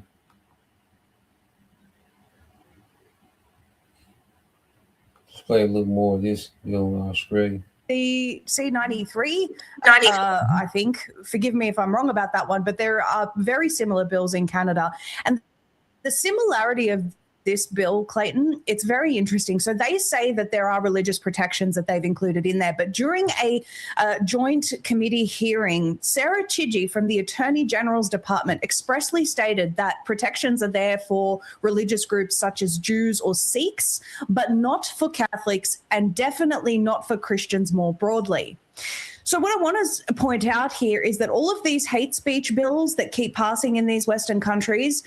play a little more of this on Australia. The C93, I think, forgive me if I'm wrong about that one, but there are very similar bills in Canada. And the similarity of this bill, Clayton, it's very interesting. So they say that there are religious protections that they've included in there, but during a joint committee hearing, Sarah Chidgey from the Attorney General's Department expressly stated that protections are there for religious groups such as Jews or Sikhs, but not for Catholics and definitely not for Christians more broadly. So what I want to point out here is that all of these hate speech bills that keep passing in these Western countries,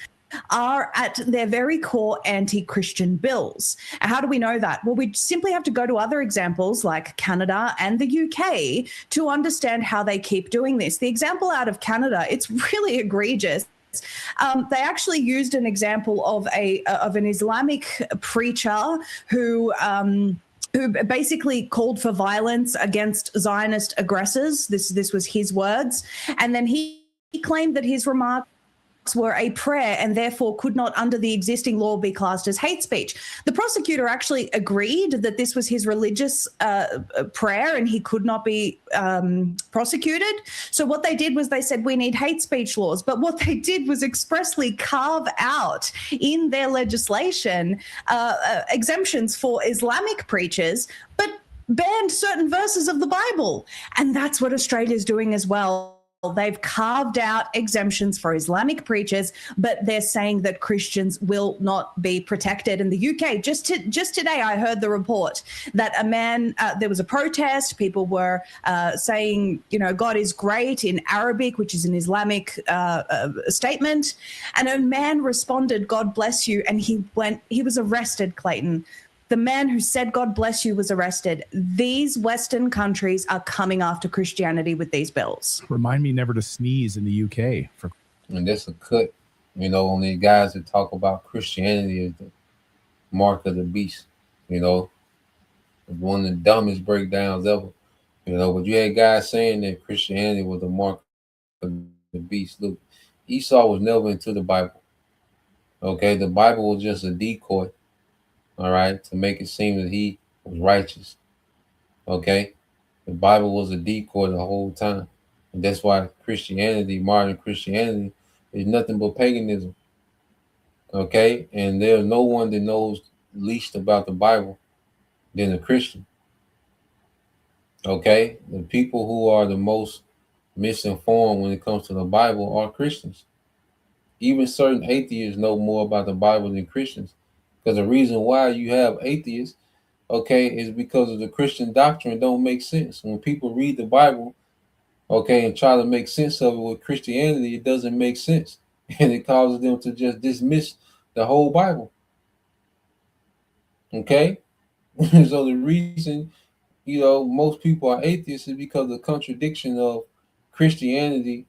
are at their very core anti-Christian bills. How do we know that? Well, we simply have to go to other examples like Canada and the UK to understand how they keep doing this. The example out of Canada, it's really egregious. They actually used an example of an Islamic preacher who basically called for violence against Zionist aggressors. This was his words, and then he claimed that his remarks were a prayer and therefore could not, under the existing law, be classed as hate speech. The prosecutor actually agreed that this was his religious prayer and he could not be prosecuted. So what they did was they said, we need hate speech laws. But what they did was expressly carve out in their legislation exemptions for Islamic preachers, but banned certain verses of the Bible. And that's what Australia's doing as well. They've carved out exemptions for Islamic preachers, but they're saying that Christians will not be protected. In the UK, just today, I heard the report that a man, there was a protest. People were saying, God is great in Arabic, which is an Islamic statement. And a man responded, God bless you. And he was arrested, Clayton. The man who said, God bless you, was arrested. These Western countries are coming after Christianity with these bills. Remind me never to sneeze in the UK. And that's a cut, on the guys that talk about Christianity as the mark of the beast, one of the dumbest breakdowns ever, but you had guys saying that Christianity was the mark of the beast. Look, Esau was never into the Bible. Okay, the Bible was just a decoy. All right, to make it seem that he was righteous. Okay, the Bible was a decoy the whole time, and that's why Christianity, modern Christianity, is nothing but paganism. Okay, and there's no one that knows least about the Bible than a Christian. Okay, the people who are the most misinformed when it comes to the Bible are Christians. Even certain atheists know more about the Bible than Christians. Because the reason why you have atheists, okay, is because of the Christian doctrine don't make sense. When people read the Bible, okay, and try to make sense of it with Christianity, it doesn't make sense. And it causes them to just dismiss the whole Bible. Okay? So the reason, most people are atheists is because of the contradiction of Christianity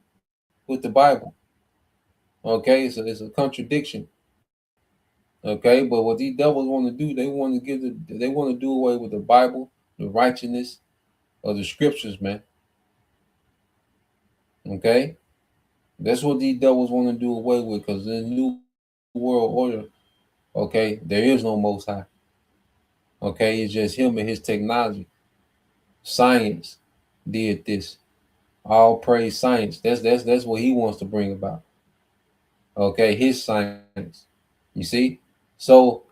with the Bible. Okay, so it's a contradiction. Okay, but what these devils want to do, they want to do away with the Bible, the righteousness of the scriptures, man. Okay, that's what these devils want to do away with, because in the new world order, okay, there is no Most High. Okay, it's just him and his technology. Science did this. All praise science. That's what he wants to bring about. Okay, his science. You see, so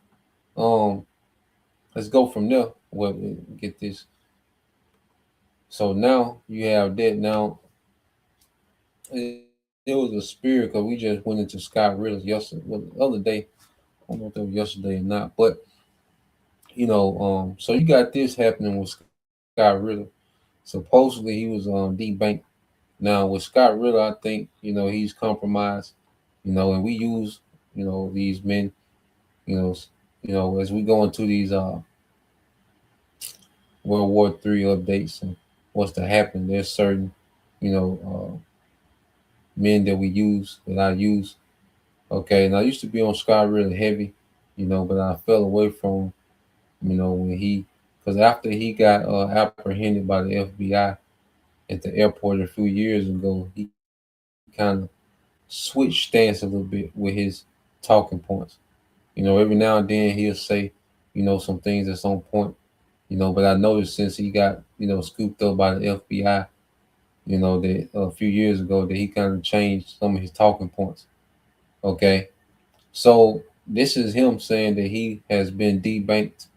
let's go from there. Well, get this. So now you have that. Now it was a spirit, because we just went into Scott Riddle's yesterday. Well, the other day, I don't know if that was yesterday or not, but so you got this happening with Scott Riddle. Supposedly he was debanked. Now with Scott Riddle, I think he's compromised. And we use these men. As we go into these World War III updates and what's to happen, there's certain men that we use, that I use. Okay, and I used to be on Scott Riddle heavy, but I fell away from when because after he got apprehended by the FBI at the airport a few years ago, he kind of switched stance a little bit with his talking points. Every now and then he'll say, some things that's on point, but I noticed since he got, scooped up by the FBI, that a few years ago, that he kind of changed some of his talking points. Okay. So this is him saying that he has been debanked,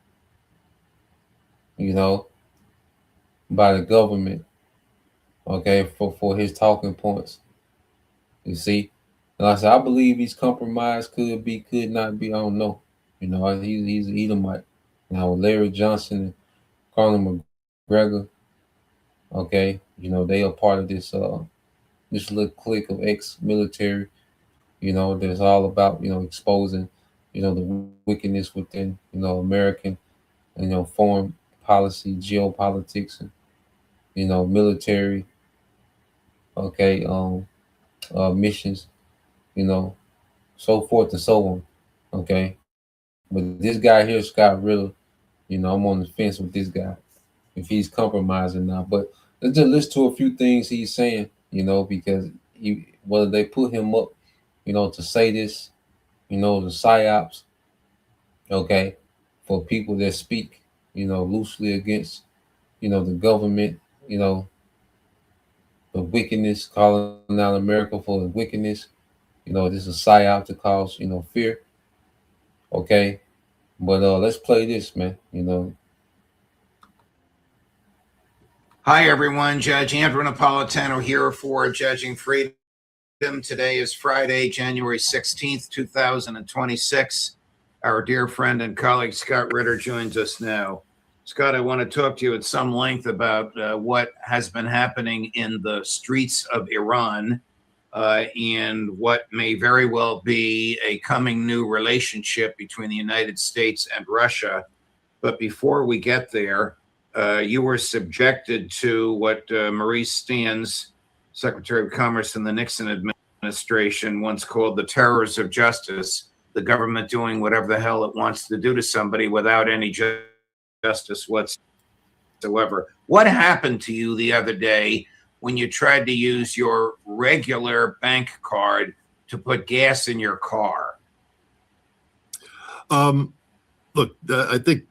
by the government, okay, for his talking points. You see? And I said, I believe he's compromised, could be, could not be, I don't know. He's an Edomite. Now with Larry Johnson and Conor McGregor, okay, they are part of this little clique of ex-military, That's all about, exposing, the wickedness within, American, foreign policy, geopolitics, and, military, okay, missions, you know, so forth and so on. Okay. But this guy here, Scott Riddle, I'm on the fence with this guy if he's compromising now. But let's just listen to a few things he's saying, because whether they put him up, to say this, the psyops, okay, for people that speak, loosely against, the government, the wickedness, calling out America for the wickedness. This is a psyop to cause, fear. Okay. But let's play this, man. Hi, everyone. Judge Andrew Napolitano here for Judging Freedom. Today is Friday, January 16th, 2026. Our dear friend and colleague Scott Ritter joins us now. Scott, I want to talk to you at some length about what has been happening in the streets of Iran and what may very well be a coming new relationship between the United States and Russia. But before we get there, you were subjected to what Maurice Stans, Secretary of Commerce in the Nixon administration, once called the terrors of justice, the government doing whatever the hell it wants to do to somebody without any justice whatsoever. What happened to you the other day when you tried to use your regular bank card to put gas in your car? Look, I think,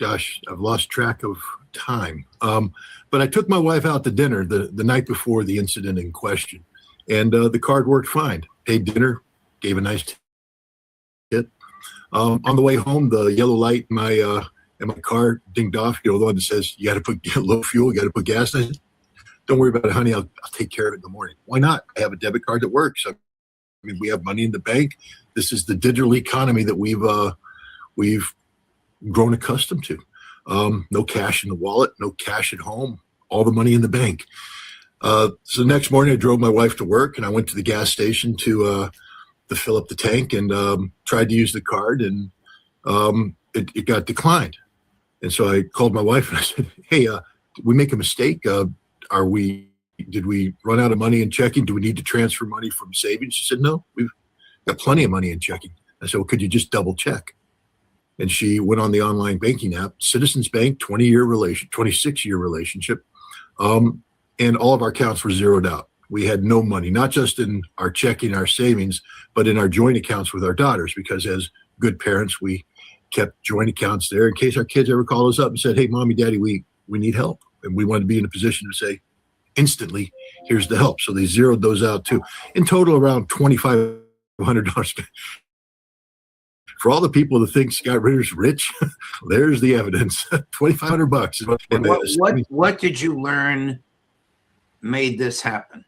gosh, I've lost track of time. But I took my wife out to dinner the night before the incident in question, and the card worked fine. Paid dinner, gave a nice tip. On the way home, the yellow light in my car dinged off. The one that says you got to put low fuel, you got to put gas in. Don't worry about it, honey. I'll take care of it in the morning. Why not? I have a debit card that works. I mean, we have money in the bank. This is the digital economy that we've grown accustomed to. No cash in the wallet, no cash at home, all the money in the bank. So the next morning I drove my wife to work, and I went to the gas station to fill up the tank, and tried to use the card, and it got declined. And so I called my wife and I said, hey, did we make a mistake? Did we run out of money in checking? Do we need to transfer money from savings? She said, no, we've got plenty of money in checking. I said, well, could you just double check? And she went on the online banking app, Citizens Bank, 26-year relationship. And all of our accounts were zeroed out. We had no money, not just in our checking, our savings, but in our joint accounts with our daughters, because as good parents, we kept joint accounts there in case our kids ever called us up and said, hey, mommy, daddy, we need help. And we wanted to be in a position to say instantly, here's the help. So they zeroed those out too. In total, around $2,500. For all the people that think Scott Ritter's rich, there's the evidence. $2,500. What did you learn made this happen?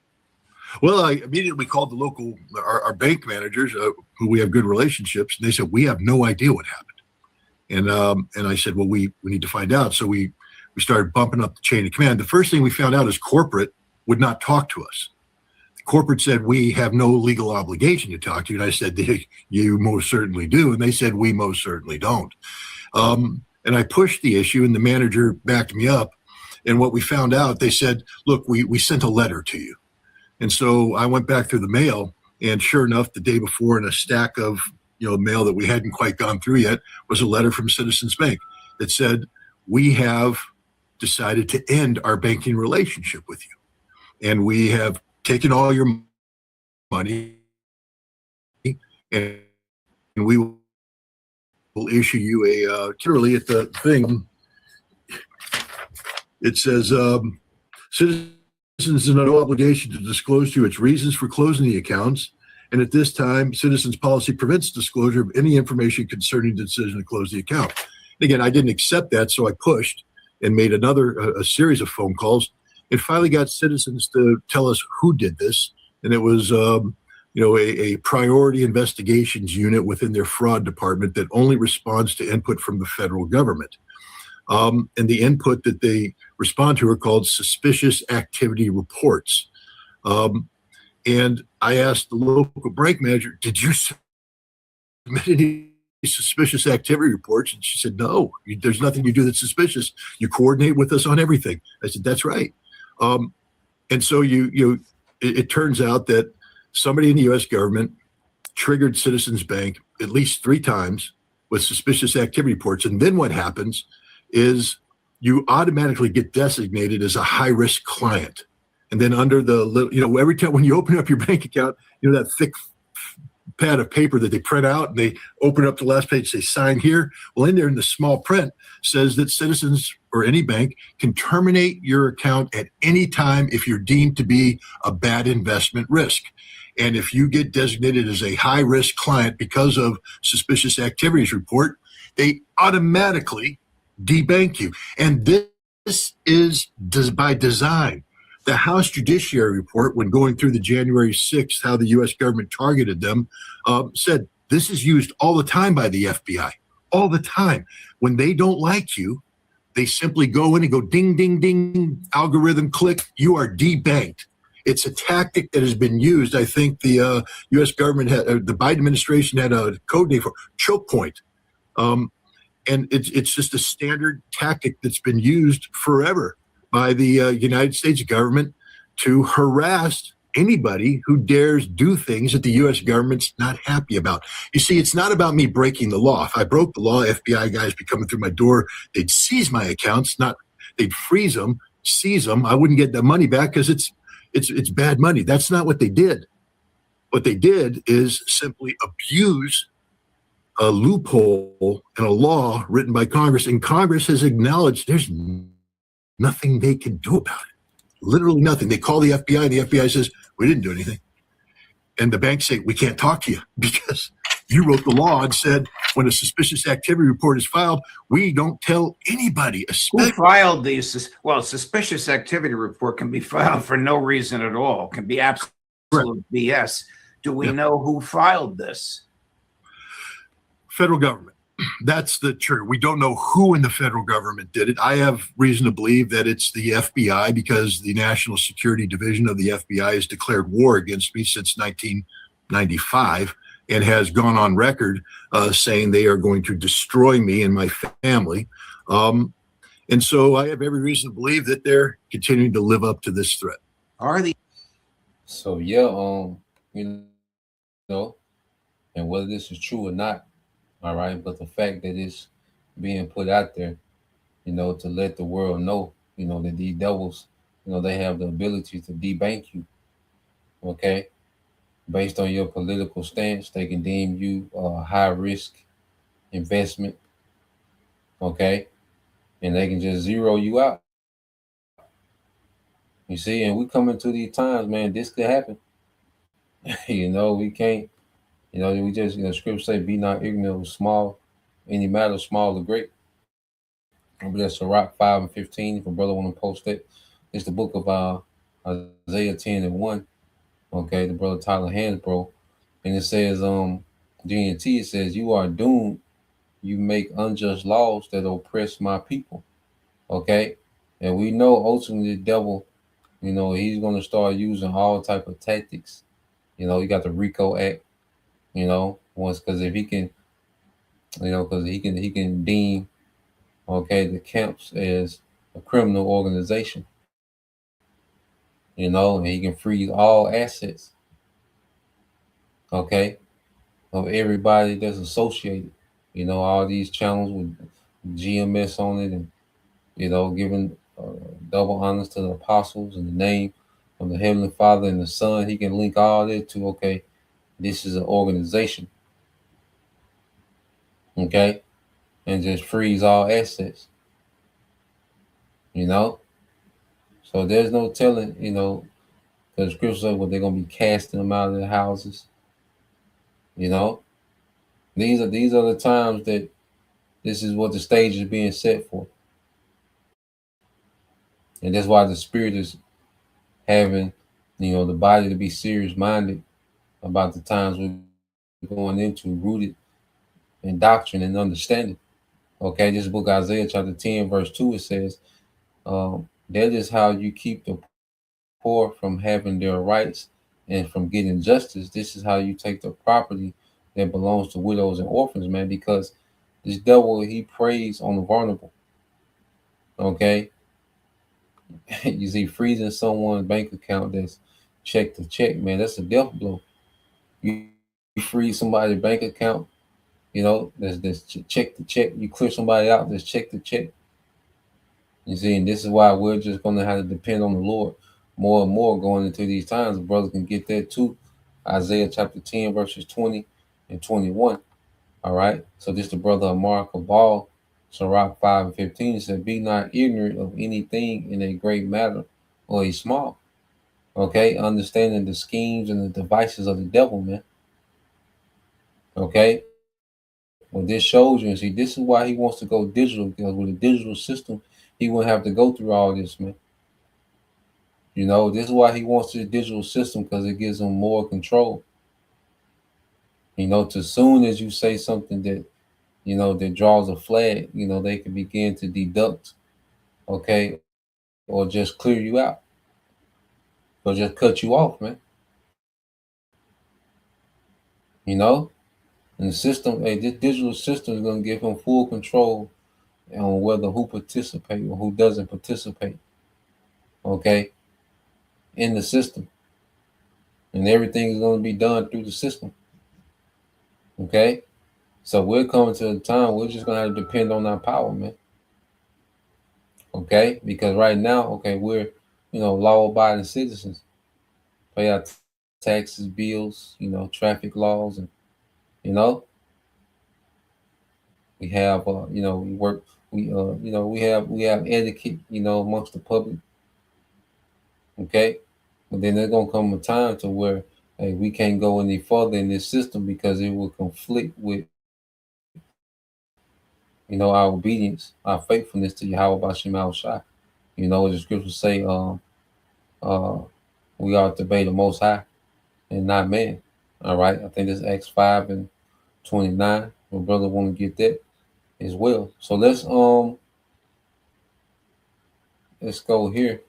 Well, I immediately called the local, our bank managers, who we have good relationships, and they said, we have no idea what happened. And I said, well, we need to find out. So we started bumping up the chain of command. The first thing we found out is corporate would not talk to us. Corporate said, we have no legal obligation to talk to you. And I said, you most certainly do. And they said, we most certainly don't. And I pushed the issue, and the manager backed me up. And what we found out, they said, look, we sent a letter to you. And so I went back through the mail, and sure enough, the day before, in a stack of mail that we hadn't quite gone through yet, was a letter from Citizens Bank that said, we have decided to end our banking relationship with you. And we have taken all your money, and we will issue you literally at the thing, it says, Citizens have no obligation to disclose to you its reasons for closing the accounts, and at this time, Citizens policy prevents disclosure of any information concerning the decision to close the account. And again, I didn't accept that, so I pushed and made a series of phone calls, and finally got Citizens to tell us who did this. And it was, a priority investigations unit within their fraud department that only responds to input from the federal government. And the input that they respond to are called suspicious activity reports. And I asked the local bank manager, did you submit any suspicious activity reports? And she said, no, there's nothing you do that's suspicious. You coordinate with us on everything. I said, that's right. And so it turns out that somebody in the U.S. government triggered Citizens Bank at least 3 times with suspicious activity reports. And then what happens is you automatically get designated as a high-risk client. And then under the, every time when you open up your bank account, that thick pad of paper that they print out and they open up the last page, say sign here. Well, in there in the small print says that Citizens or any bank can terminate your account at any time if you're deemed to be a bad investment risk. And if you get designated as a high risk client because of suspicious activities report, they automatically debank you. And this is by design. The House Judiciary Report, when going through the January 6th, how the U.S. government targeted them, said this is used all the time by the FBI, all the time. When they don't like you, they simply go in and go ding, ding, ding, algorithm click, you are debanked. It's a tactic that has been used. I think the U.S. government the Biden administration had a code name for choke point. And it's just a standard tactic that's been used forever by the United States government to harass anybody who dares do things that the U.S. government's not happy about. You see, it's not about me breaking the law. If I broke the law, FBI guys be coming through my door, they'd seize my accounts, they'd freeze them, seize them. I wouldn't get the money back because it's bad money. That's not what they did. What they did is simply abuse a loophole in a law written by Congress, and Congress has acknowledged there's nothing they can do about it. Literally nothing. They call the FBI and the FBI says, we didn't do anything. And the banks say, we can't talk to you because you wrote the law and said when a suspicious activity report is filed, we don't tell anybody. Who filed these? Well, suspicious activity report can be filed for no reason at all. It can be absolute BS. Do we know who filed this? Federal government. That's the truth. We don't know who in the federal government did it. I have reason to believe that it's the FBI because the National Security Division of the FBI has declared war against me since 1995 and has gone on record saying they are going to destroy me and my family. And so I have every reason to believe that they're continuing to live up to this threat. So yeah, and whether this is true or not, all right, but the fact that it's being put out there, to let the world know, that these devils, they have the ability to debank you, okay? Based on your political stance, they can deem you a high-risk investment, okay? And they can just zero you out. You see, and we come into these times, man, this could happen. We can't, we just, scripture say, be not ignorant of small, any matter, small or great. But that's Sirach 5:15. If a brother want to post it, it's the book of Isaiah 10:1. Okay, the brother Tyler Hansbrough. And it says, GNT, it says, you are doomed. You make unjust laws that oppress my people. Okay. And we know ultimately the devil, he's going to start using all type of tactics. You got the RICO Act, once, because if he can, because he can deem, the camps as a criminal organization, and he can freeze all assets, of everybody that's associated, all these channels with GMS on it, and, giving double honors to the apostles in the name of the Heavenly Father and the Son. He can link all that to, this is an organization, and just freeze all assets, So there's no telling, because scripture says what they're going to be casting them out of their houses. These are the times that this is what the stage is being set for. And that's why the Spirit is having, the body to be serious-minded about the times we're going into, rooted in doctrine and understanding. Okay, this book, Isaiah chapter 10, verse 2, it says, that is how you keep the poor from having their rights and from getting justice. This is how you take the property that belongs to widows and orphans, man, because this devil, he preys on the vulnerable. Okay. You see, freezing someone's bank account that's check to check, man, that's a death blow. You freeze somebody's bank account, that's check to check. You clear somebody out, that's check to check. You see, and this is why we're just going to have to depend on the Lord more and more going into these times. The brothers can get that too. Isaiah chapter 10, verses 20 and 21. All right. So this is the brother of Mark Cabal, Sirach 5 and 15. It said, be not ignorant of anything in a great matter or a small. Okay. Understanding the schemes and the devices of the devil, man. Okay. Well, this shows you, and see, this is why he wants to go digital, because with a digital system, he wouldn't have to go through all this, man. This is why he wants the digital system, because it gives him more control. To soon as you say something that, that draws a flag, they can begin to deduct, okay, or just clear you out, or just cut you off, man. And the system, this digital system is going to give him full control on whether who participate or who doesn't participate, okay, in the system. And everything is going to be done through the system, okay? So we're coming to a time we're just going to have to depend on our power, man, okay? Because right now, okay, we're, law-abiding citizens, pay our taxes, bills, traffic laws, and, we have, we work, we have etiquette, amongst the public, okay? But then there's gonna come a time to where, hey, we can't go any further in this system because it will conflict with, our obedience, our faithfulness to Yahweh Bashim Al Shai. As the scriptures say, uh, we are to obey the Most High and not man. All right, I think that's Acts 5 and 29. My brother want to get that as well. So let's go here.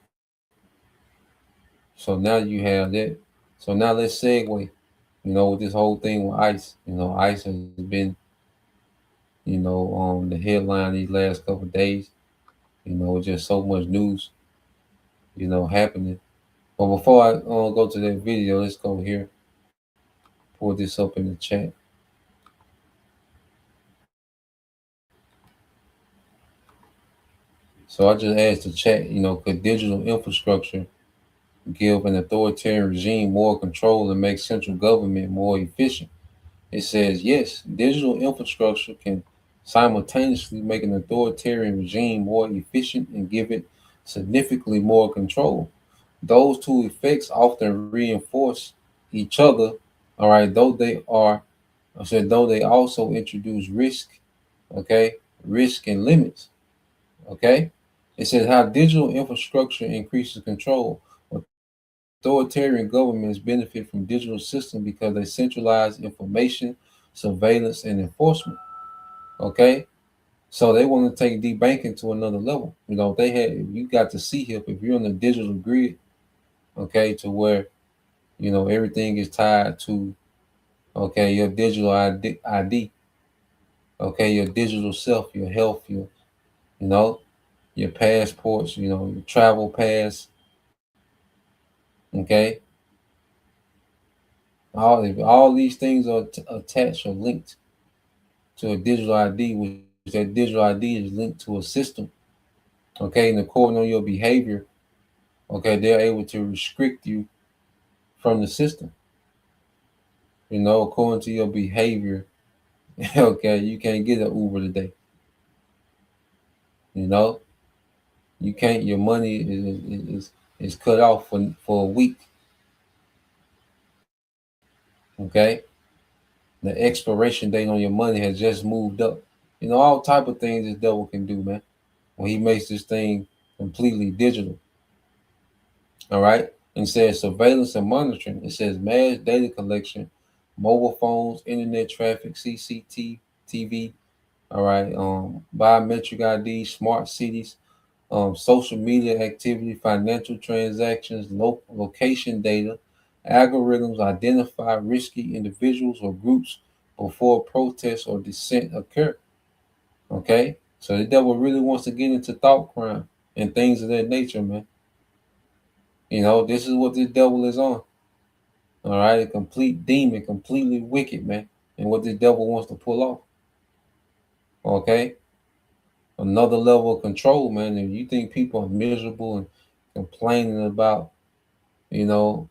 So now you have that. So now let's segue, with this whole thing with ICE. ICE has been, the headline these last couple of days. Just so much news, happening. But before I go to that video, let's go here. Pull this up in the chat. So I just asked the chat, could digital infrastructure give an authoritarian regime more control and make central government more efficient? It says, yes, digital infrastructure can simultaneously make an authoritarian regime more efficient and give it significantly more control. Those two effects often reinforce each other, all right, though they also introduce risk, okay, risk and limits, okay. It says how digital infrastructure increases control. Authoritarian governments benefit from digital systems because they centralize information, surveillance, and enforcement. Okay, so they want to take debanking to another level. You got to see here if you're on the digital grid, okay, to where everything is tied to, okay, your digital ID, okay, your digital self, your health, your passports, your travel pass, okay. All these things are attached or linked to a digital ID, which that digital ID is linked to a system. Okay, and according on your behavior, okay, they're able to restrict you from the system. According to your behavior, okay, you can't get an Uber today. You can't. Your money is cut off for a week. Okay, the expiration date on your money has just moved up. All type of things this devil can do, man. When he makes this thing completely digital. All right. And it says surveillance and monitoring. It says mass data collection, mobile phones, internet traffic, CCTV. All right. Biometric ID, smart cities, social media activity, financial transactions, location data, Algorithms identify risky individuals or groups before protests or dissent occur. Okay? So the devil really wants to get into thought crime and things of that nature, man. You know, this is what the devil is on. All right, a complete demon, completely wicked, man. And what the devil wants to pull off. Okay? Another level of control, man. If you think people are miserable and complaining about, you know,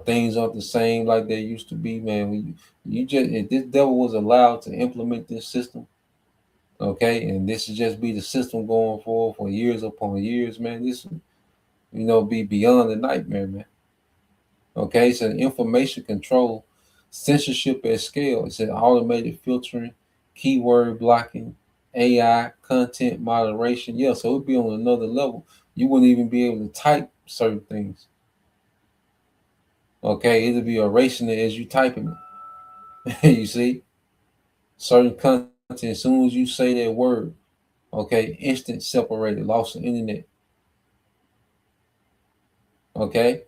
things aren't the same like they used to be, man. You just if this devil was allowed to implement this system, okay, and this would just be the system going forward for years upon years, man. This would, be beyond a nightmare, man. Okay, so information control, censorship at scale. It's an automated filtering, keyword blocking, AI, content moderation. Yeah, so it'd be on another level. You wouldn't even be able to type certain things. Okay, it'll be erasing it as you typing it. You see, certain content, as soon as you say that word, okay, instant separated, lost the internet. Okay,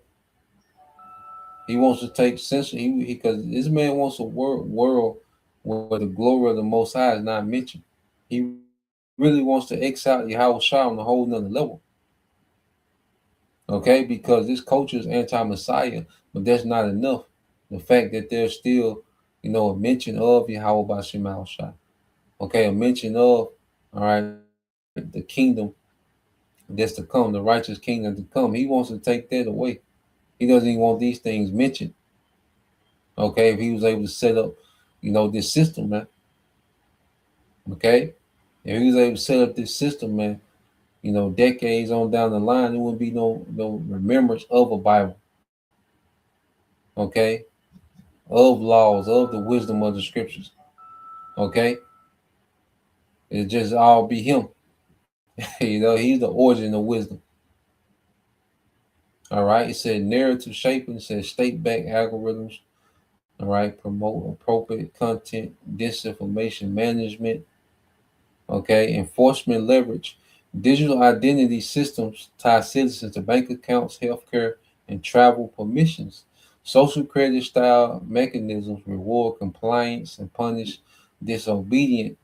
he wants to take censor. Because this man wants a world where the glory of the Most High is not mentioned. He really wants to exile Yahweh Shah on a whole nother level. Okay, because this culture is anti-Messiah, but that's not enough. The fact that there's still, a mention of Yahweh Bashim Shah. Okay, a mention of, all right, the kingdom that's to come, the righteous kingdom to come. He wants to take that away. He doesn't even want these things mentioned. Okay, if he was able to set up, this system, man. Okay, if he was able to set up this system, man, decades on down the line, there wouldn't be no remembrance of a Bible. Okay, of laws, of the wisdom of the scriptures. Okay, it just all be him. He's the origin of wisdom. All right, it said narrative shaping, it said state back algorithms. All right, promote appropriate content, disinformation management. Okay, enforcement leverage. Digital identity systems tie citizens to bank accounts, healthcare, and travel permissions. Social credit style mechanisms reward compliance and punish disobedient.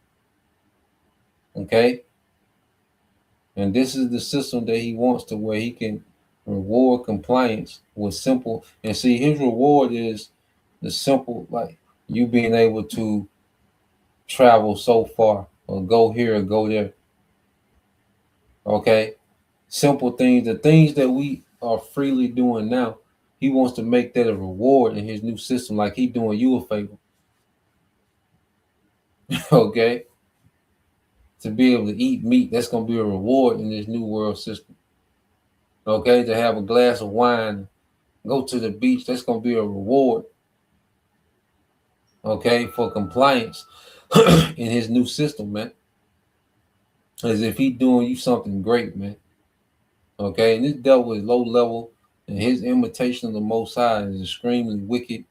Okay, and this is the system that he wants to where he can reward compliance with simple. And see, his reward is the simple, like you being able to travel so far or go here or go there. Okay, simple things, the things that we are freely doing now, he wants to make that a reward in his new system, like he doing you a favor. Okay, to be able to eat meat, that's going to be a reward in this new world system. Okay, to have a glass of wine, go to the beach, that's going to be a reward. Okay, for compliance in his new system, man, as if he doing you something great, man. Okay, and this devil is low level, and his imitation of the Most High is extremely wicked.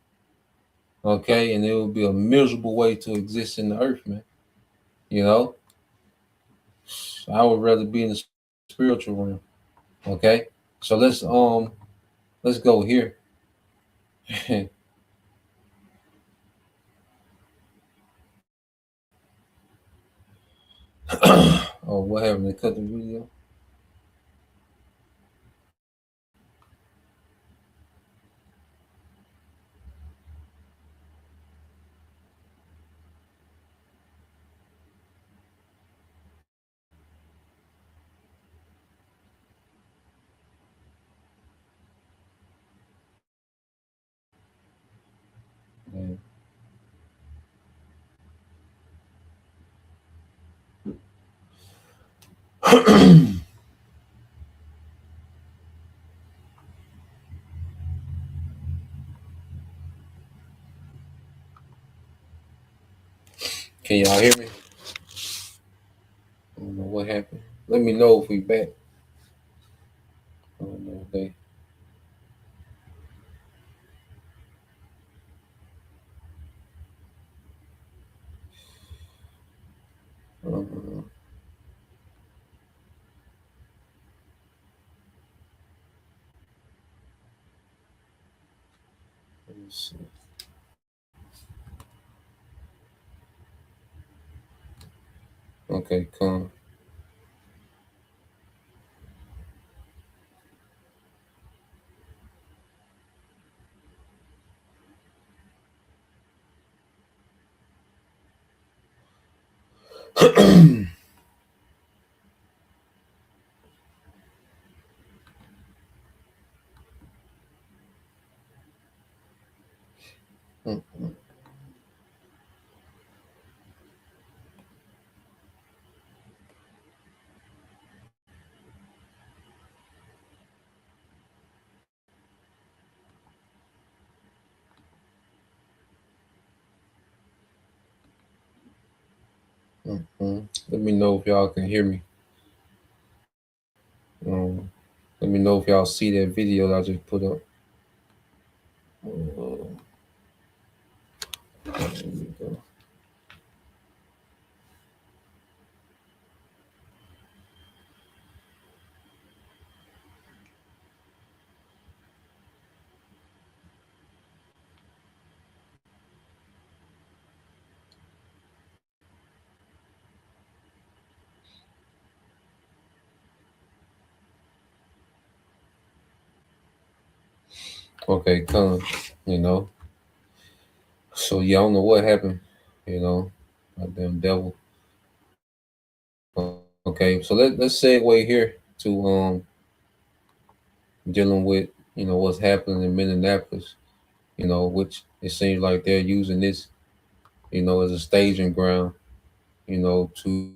Okay, and it would be a miserable way to exist in the earth, man. I would rather be in the spiritual realm. Okay, so let's go here. Oh, what happened? They cut the video. Man. Can y'all hear me? I don't know what happened. Let me know if we back. I don't know if they. Uh, Let's see. Okay, come. Let me know if y'all can hear me. Um, Let me know if y'all see that video that I just put up. There we go. Okay, come. You know. So yeah, I don't know what happened. You know, goddamn devil. Okay, so let's segue here to dealing with what's happening in Minneapolis. Which it seems like they're using this as a staging ground. To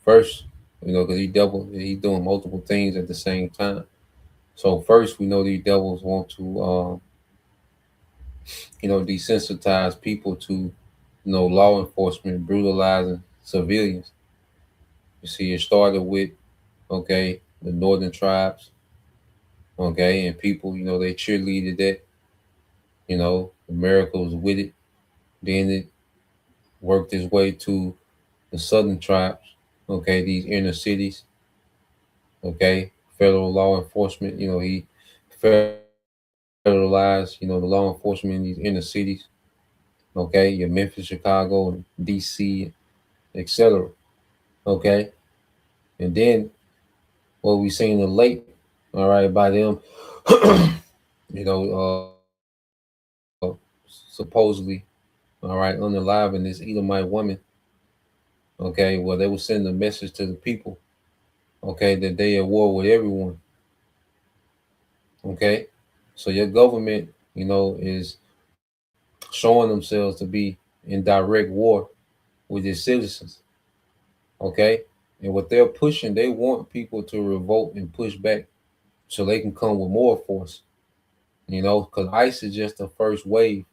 first, because he's doing multiple things at the same time. So first, we know these devils want to desensitize people to law enforcement brutalizing civilians. You see, it started with the northern tribes, and people, they cheerleaded that. America was with it. Then it worked its way to the southern tribes, these inner cities, federal law enforcement, he federalized, the law enforcement in these inner cities, your Memphis, Chicago, and DC, etc. Okay. And then what we seen in late, all right, by them, you know, supposedly, all right, unaliving this Edomite woman, well, they were sending a message to the people, that they at war with everyone, so your government, is showing themselves to be in direct war with its citizens, and what they're pushing, they want people to revolt and push back so they can come with more force, because ICE is just the first wave.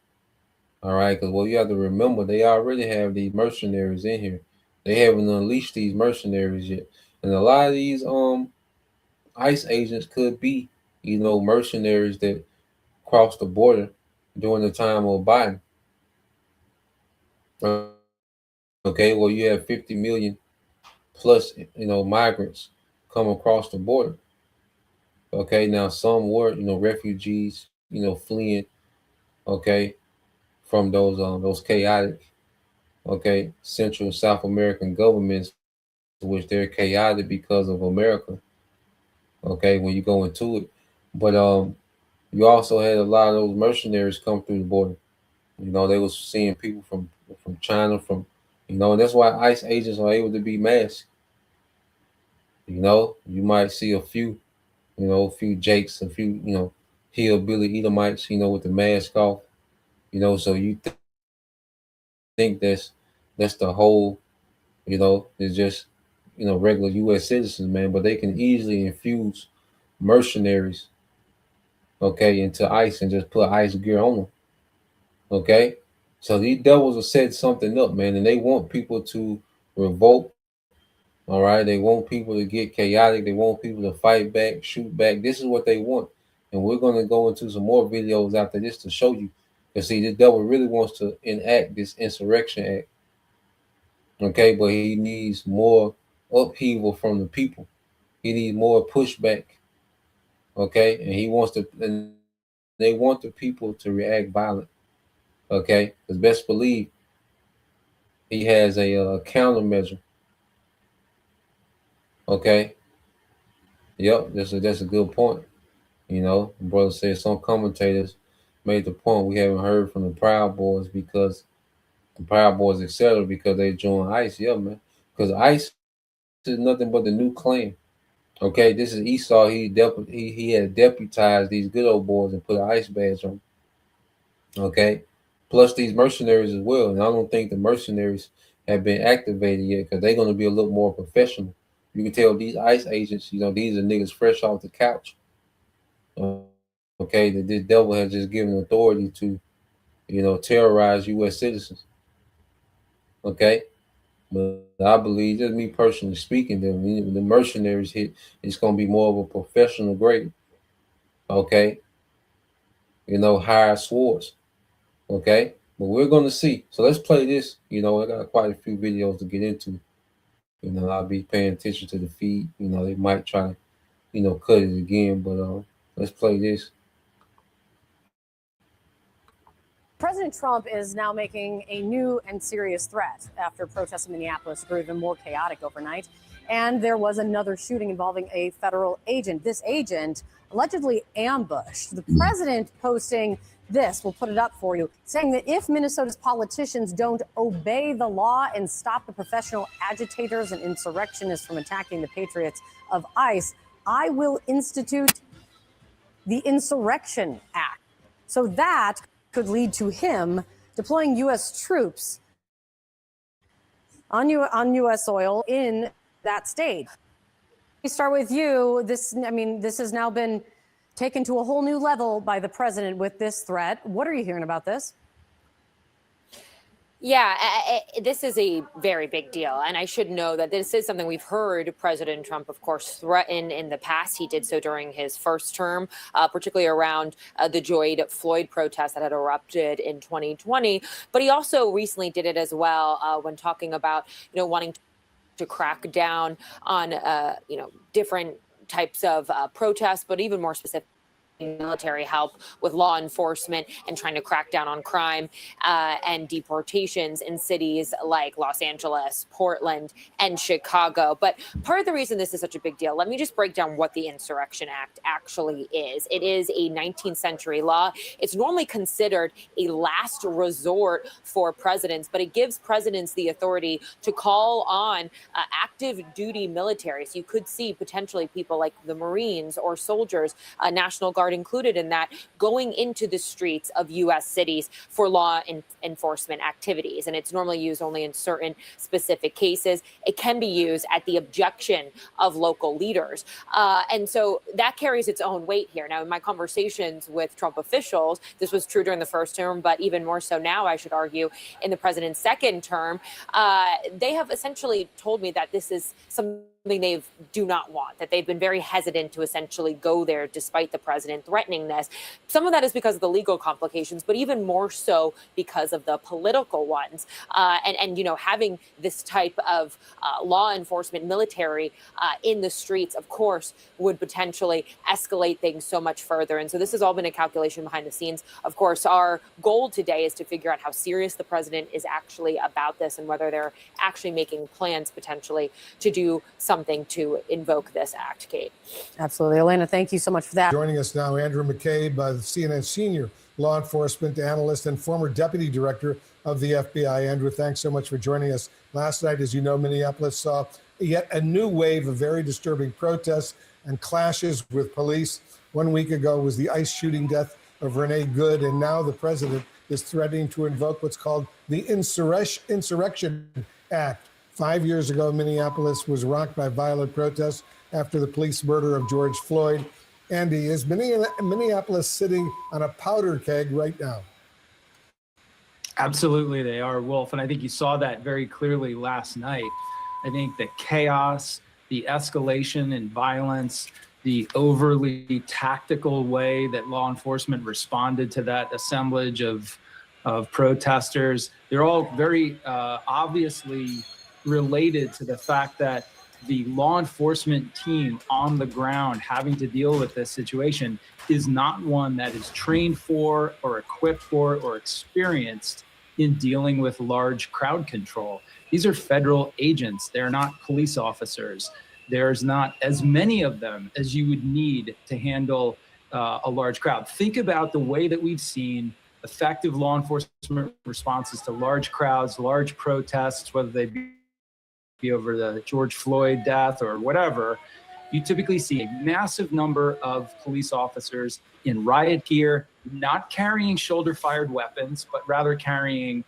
All right, because you have to remember, they already have these mercenaries in here. They haven't unleashed these mercenaries yet, and a lot of these ICE agents could be, mercenaries that crossed the border during the time of Biden. You have 50 million plus, migrants come across the border. Now some were, refugees, fleeing, okay, from those chaotic, Central and South American governments, which they're chaotic because of America. When you go into it, but you also had a lot of those mercenaries come through the border. They was seeing people from China, and that's why ICE agents are able to be masked. You might see a few, a few Jakes, a few, hillbilly Edomites, with the mask off. So you think that's the whole, it's just, regular U.S. citizens, man, but they can easily infuse mercenaries, into ICE and just put ICE gear on them. So these devils have set something up, man, and they want people to revolt. All right, they want people to get chaotic. They want people to fight back, shoot back. This is what they want, and we're going to go into some more videos after this to show you. You see, the devil really wants to enact this insurrection act. But he needs more upheaval from the people. He needs more pushback. And he wants to, and they want the people to react violent. Okay, because best believe he has a countermeasure. Okay, yep, that's a good point. You know, the brother said some commentators made the point we haven't heard from the Proud Boys because the Proud Boys, etc., because they joined ICE. Yeah, man, because ICE is nothing but the new clan. Okay, this is Esau. He had deputized these good old boys and put an ICE badge on. Okay, plus these mercenaries as well. And I don't think the mercenaries have been activated yet because they're going to be a little more professional. You can tell these ICE agents, you know, these are niggas fresh off the couch. Okay, that this devil has just given authority to, you know, terrorize U.S. citizens. Okay, but I believe, just me personally speaking, that when the mercenaries hit, it's going to be more of a professional grade. Okay, you know, higher swords. Okay, but we're going to see. So let's play this. You know, I got quite a few videos to get into. You know, I'll be paying attention to the feed. You know, they might try, you know, cut it again, but let's play this. President Trump is now making a new and serious threat after protests in Minneapolis grew even more chaotic overnight. And there was another shooting involving a federal agent. This agent allegedly ambushed. The president posting this, we'll put it up for you, saying that if Minnesota's politicians don't obey the law and stop the professional agitators and insurrectionists from attacking the patriots of ICE, I will institute the Insurrection Act. So that could lead to him deploying U.S. troops on U.S. soil in that state. We start with you. This has now been taken to a whole new level by the president with this threat. What are you hearing about this? Yeah, this is a very big deal. And I should know that this is something we've heard President Trump, of course, threaten in the past. He did so during his first term, particularly around the George Floyd protests that had erupted in 2020. But he also recently did it as well when talking about, you know, wanting to crack down on, you know, different types of protests, but even more specific, military help with law enforcement and trying to crack down on crime and deportations in cities like Los Angeles, Portland, and Chicago. But part of the reason this is such a big deal, let me just break down what the Insurrection Act actually is. It is a 19th century law. It's normally considered a last resort for presidents, but it gives presidents the authority to call on active duty military. So you could see potentially people like the Marines or soldiers, National Guard included in that, going into the streets of U.S. cities for law enforcement activities. And it's normally used only in certain specific cases. It can be used at the objection of local leaders. And so that carries its own weight here. Now, in my conversations with Trump officials, this was true during the first term, but even more so now, I should argue, in the president's second term, they have essentially told me that this is something they do not want, that they've been very hesitant to essentially go there despite the president threatening this. Some of that is because of the legal complications, but even more so because of the political ones. And you know, having this type of law enforcement military in the streets, of course, would potentially escalate things so much further. And so this has all been a calculation behind the scenes. Of course, our goal today is to figure out how serious the president is actually about this and whether they're actually making plans potentially to do something to invoke this act, Kate. Absolutely. Elena, thank you so much for that. Joining us now, Andrew McCabe, the CNN senior law enforcement analyst and former deputy director of the FBI. Andrew, thanks so much for joining us. Last night, as you know, Minneapolis saw yet a new wave of very disturbing protests and clashes with police. 1 week ago was the ICE shooting death of Renee Good, and now the president is threatening to invoke what's called the Insurrection Act. 5 years ago, Minneapolis was rocked by violent protests after the police murder of George Floyd. Andy, is Minneapolis sitting on a powder keg right now? Absolutely, they are, Wolf. And I think you saw that very clearly last night. I think the chaos, the escalation in violence, the overly tactical way that law enforcement responded to that assemblage of protesters, they're all very obviously related to the fact that the law enforcement team on the ground having to deal with this situation is not one that is trained for or equipped for or experienced in dealing with large crowd control. These are federal agents. They're not police officers. There's not as many of them as you would need to handle a large crowd. Think about the way that we've seen effective law enforcement responses to large crowds, large protests, whether they be over the George Floyd death or whatever. You typically see a massive number of police officers in riot gear, not carrying shoulder-fired weapons, but rather carrying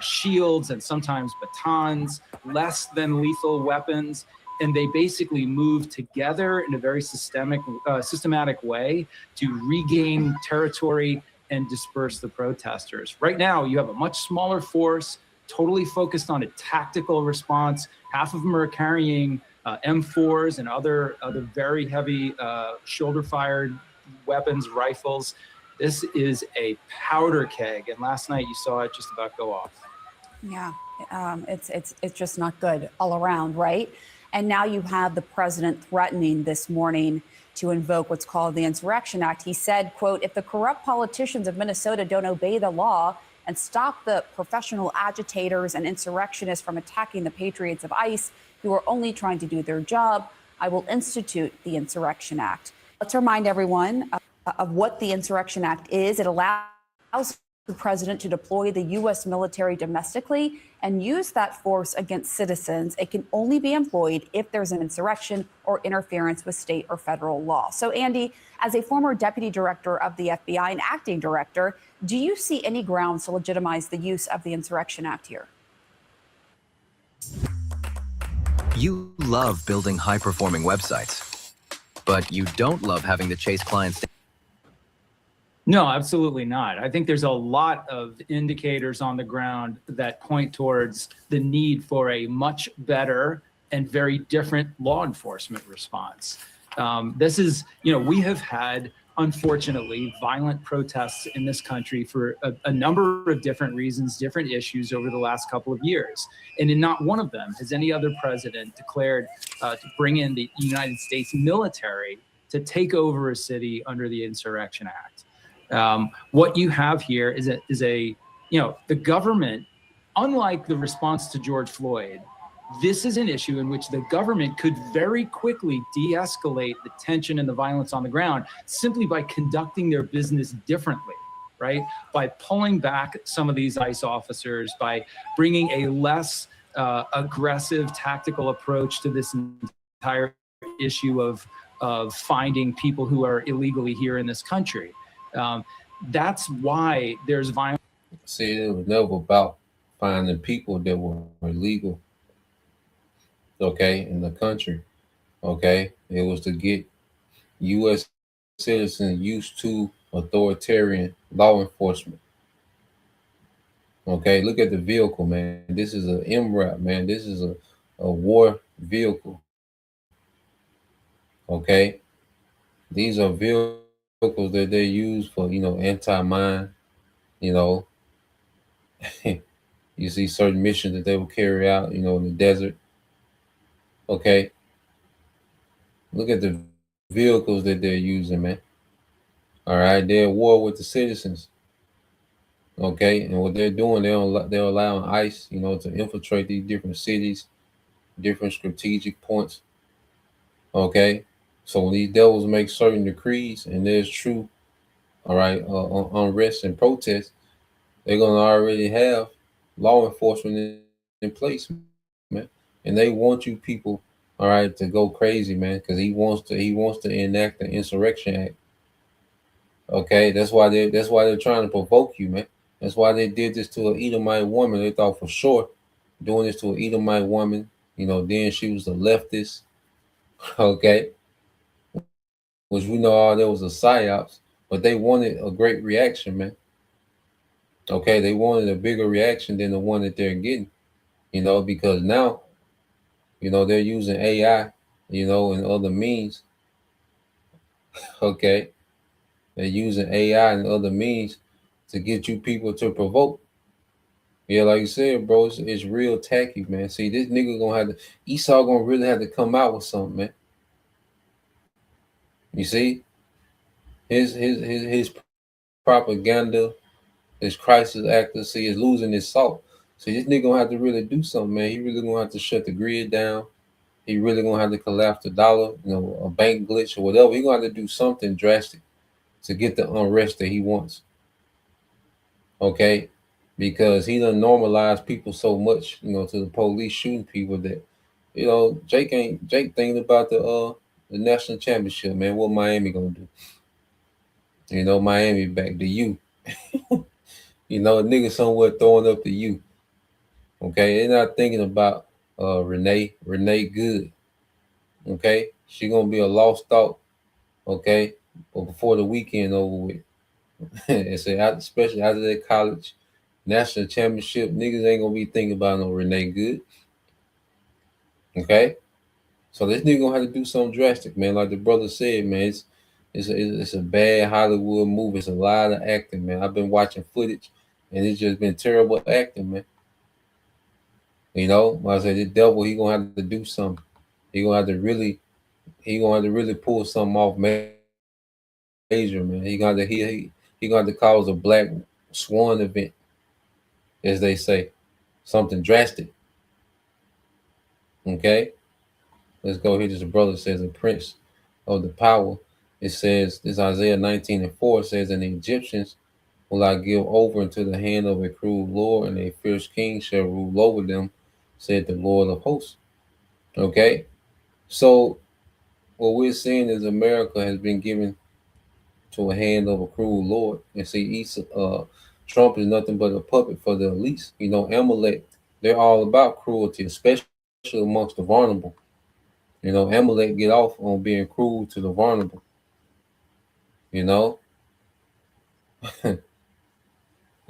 shields and sometimes batons, less than lethal weapons. And they basically move together in a very systematic way to regain territory and disperse the protesters. Right now, you have a much smaller force, totally focused on a tactical response. Half of them are carrying M4s and other very heavy shoulder-fired weapons, rifles. This is a powder keg, and last night you saw it just about go off. Yeah, it's just not good all around, right? And now you have the president threatening this morning to invoke what's called the Insurrection Act. He said, quote, if the corrupt politicians of Minnesota don't obey the law and stop the professional agitators and insurrectionists from attacking the patriots of ICE who are only trying to do their job, I will institute the Insurrection Act. Let's remind everyone of what the Insurrection Act is. It allows the president to deploy the U.S. military domestically and use that force against citizens. It can only be employed if there's an insurrection or interference with state or federal law. So, Andy, as a former deputy director of the FBI and acting director, do you see any grounds to legitimize the use of the Insurrection Act here? You love building high-performing websites, but you don't love having to chase clients. No, absolutely not. I think there's a lot of indicators on the ground that point towards the need for a much better and very different law enforcement response. This is, we have had, unfortunately, violent protests in this country for a number of different reasons, different issues over the last couple of years. And in not one of them has any other president declared to bring in the United States military to take over a city under the Insurrection Act. What you have here is the government, unlike the response to George Floyd, this is an issue in which the government could very quickly de-escalate the tension and the violence on the ground simply by conducting their business differently, right? By pulling back some of these ICE officers, by bringing a less aggressive tactical approach to this entire issue of finding people who are illegally here in this country. That's why there's violence. See, it was never about finding people that were illegal, okay, in the country, okay? It was to get U.S. citizens used to authoritarian law enforcement. Okay, look at the vehicle, man. This is an MRAP, man. This is a war vehicle. Okay, these are vehicles that they use for, anti-mine, you see certain missions that they will carry out, in the desert. Okay, look at the vehicles that they're using, man. All right, they're at war with the citizens. Okay, and what they're doing, they're allowing ICE, to infiltrate these different cities, different strategic points. Okay, so when these devils make certain decrees and there's true, all right, unrest and protest, they're gonna already have law enforcement in place, man, and they want you people, all right, to go crazy, man, because he wants to enact the Insurrection Act. Okay, that's why they're trying to provoke you, man. That's why they did this to an Edomite woman. They thought for sure doing this to an Edomite woman, then she was a leftist, okay, which we know all there was a psyops, but they wanted a great reaction, man. Okay, they wanted a bigger reaction than the one that they're getting, because now, they're using AI, and other means. Okay, they're using AI and other means to get you people to provoke. Yeah, like you said, bro, it's real tacky, man. See, this nigga gonna have to, Esau gonna really have to come out with something, man. You see, his propaganda, his crisis accuracy is losing its salt. So this nigga gonna have to really do something, man. He really gonna have to shut the grid down. He really gonna have to collapse the dollar, a bank glitch or whatever. He gonna have to do something drastic to get the unrest that he wants. Okay, because he done normalized people so much, to the police shooting people that, Jake thinking about the national championship, man. What Miami gonna do? Miami back to you. A nigga somewhere throwing up to you. Okay, they're not thinking about Renee Good. Okay, she gonna be a lost thought. Okay, but before the weekend over with, and say especially after that college national championship, niggas ain't gonna be thinking about no Renee Good. Okay, so this nigga gonna have to do something drastic, man. Like the brother said, man, it's a bad Hollywood movie. It's a lot of acting, man. I've been watching footage, and it's just been terrible acting, man. I said the devil, he gonna have to do something. He gonna have to really pull something off major, man. He gonna have to cause a black swan event, as they say, something drastic. Okay, let's go here. This brother says, a prince of the power. It says, this Isaiah 19:4 says, and the Egyptians will I give over into the hand of a cruel lord, and a fierce king shall rule over them, said the Lord of hosts. Okay, so what we're seeing is America has been given to a hand of a cruel lord. And see, Trump is nothing but a puppet for the elites. Amalek, they're all about cruelty, especially amongst the vulnerable. Amalek get off on being cruel to the vulnerable.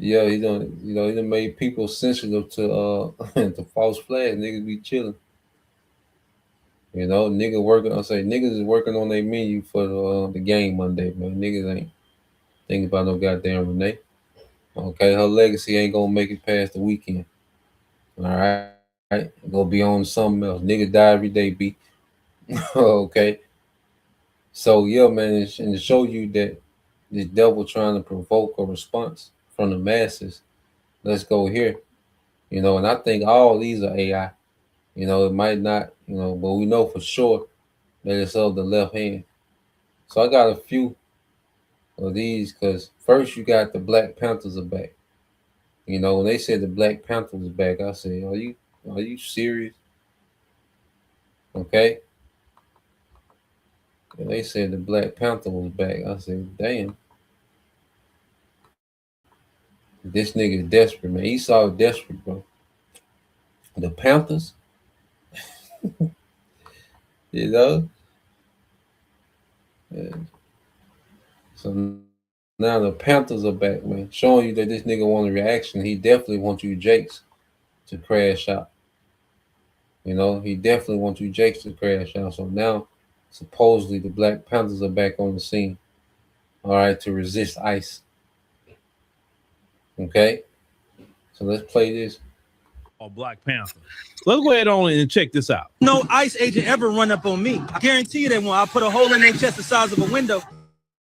Yeah, he done made people sensitive to to false flags. Niggas be chilling. Niggas is working on their menu for the game Monday, man. Niggas ain't thinking about no goddamn Renee. Okay, her legacy ain't gonna make it past the weekend. All right, gonna be on something else. Nigga die every day, B. Okay. So yeah, man, and to show you that the devil trying to provoke a response from the masses, let's go here. And I think all these are AI. It might not, but we know for sure that it's of the left hand. So I got a few of these because first you got the Black Panthers are back. When they said the Black Panthers was back, I said, are you serious? Okay. And they said the Black Panther was back. I said, damn. This nigga is desperate, man. Esau is desperate, bro. The Panthers, Yeah. So now the Panthers are back, man. Showing you that this nigga want a reaction. He definitely wants you Jakes to crash out. He definitely wants you Jakes to crash out. So now, supposedly, the Black Panthers are back on the scene. All right, to resist ICE. Okay, so let's play this. Or Black Panther. Let's go ahead on and check this out. No ICE agent ever run up on me. I guarantee you they won't. I'll put a hole in their chest the size of a window.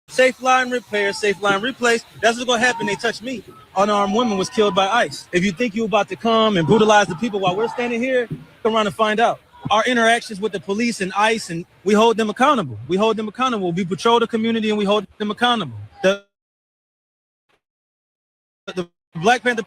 Safe line repair, safe line replace. That's what's gonna happen. They touch me. Unarmed woman was killed by ICE. If you think you're about to come and brutalize the people while we're standing here, come around and find out. Our interactions with the police and ICE, and we hold them accountable. We patrol the community and we hold them accountable. The Black Panther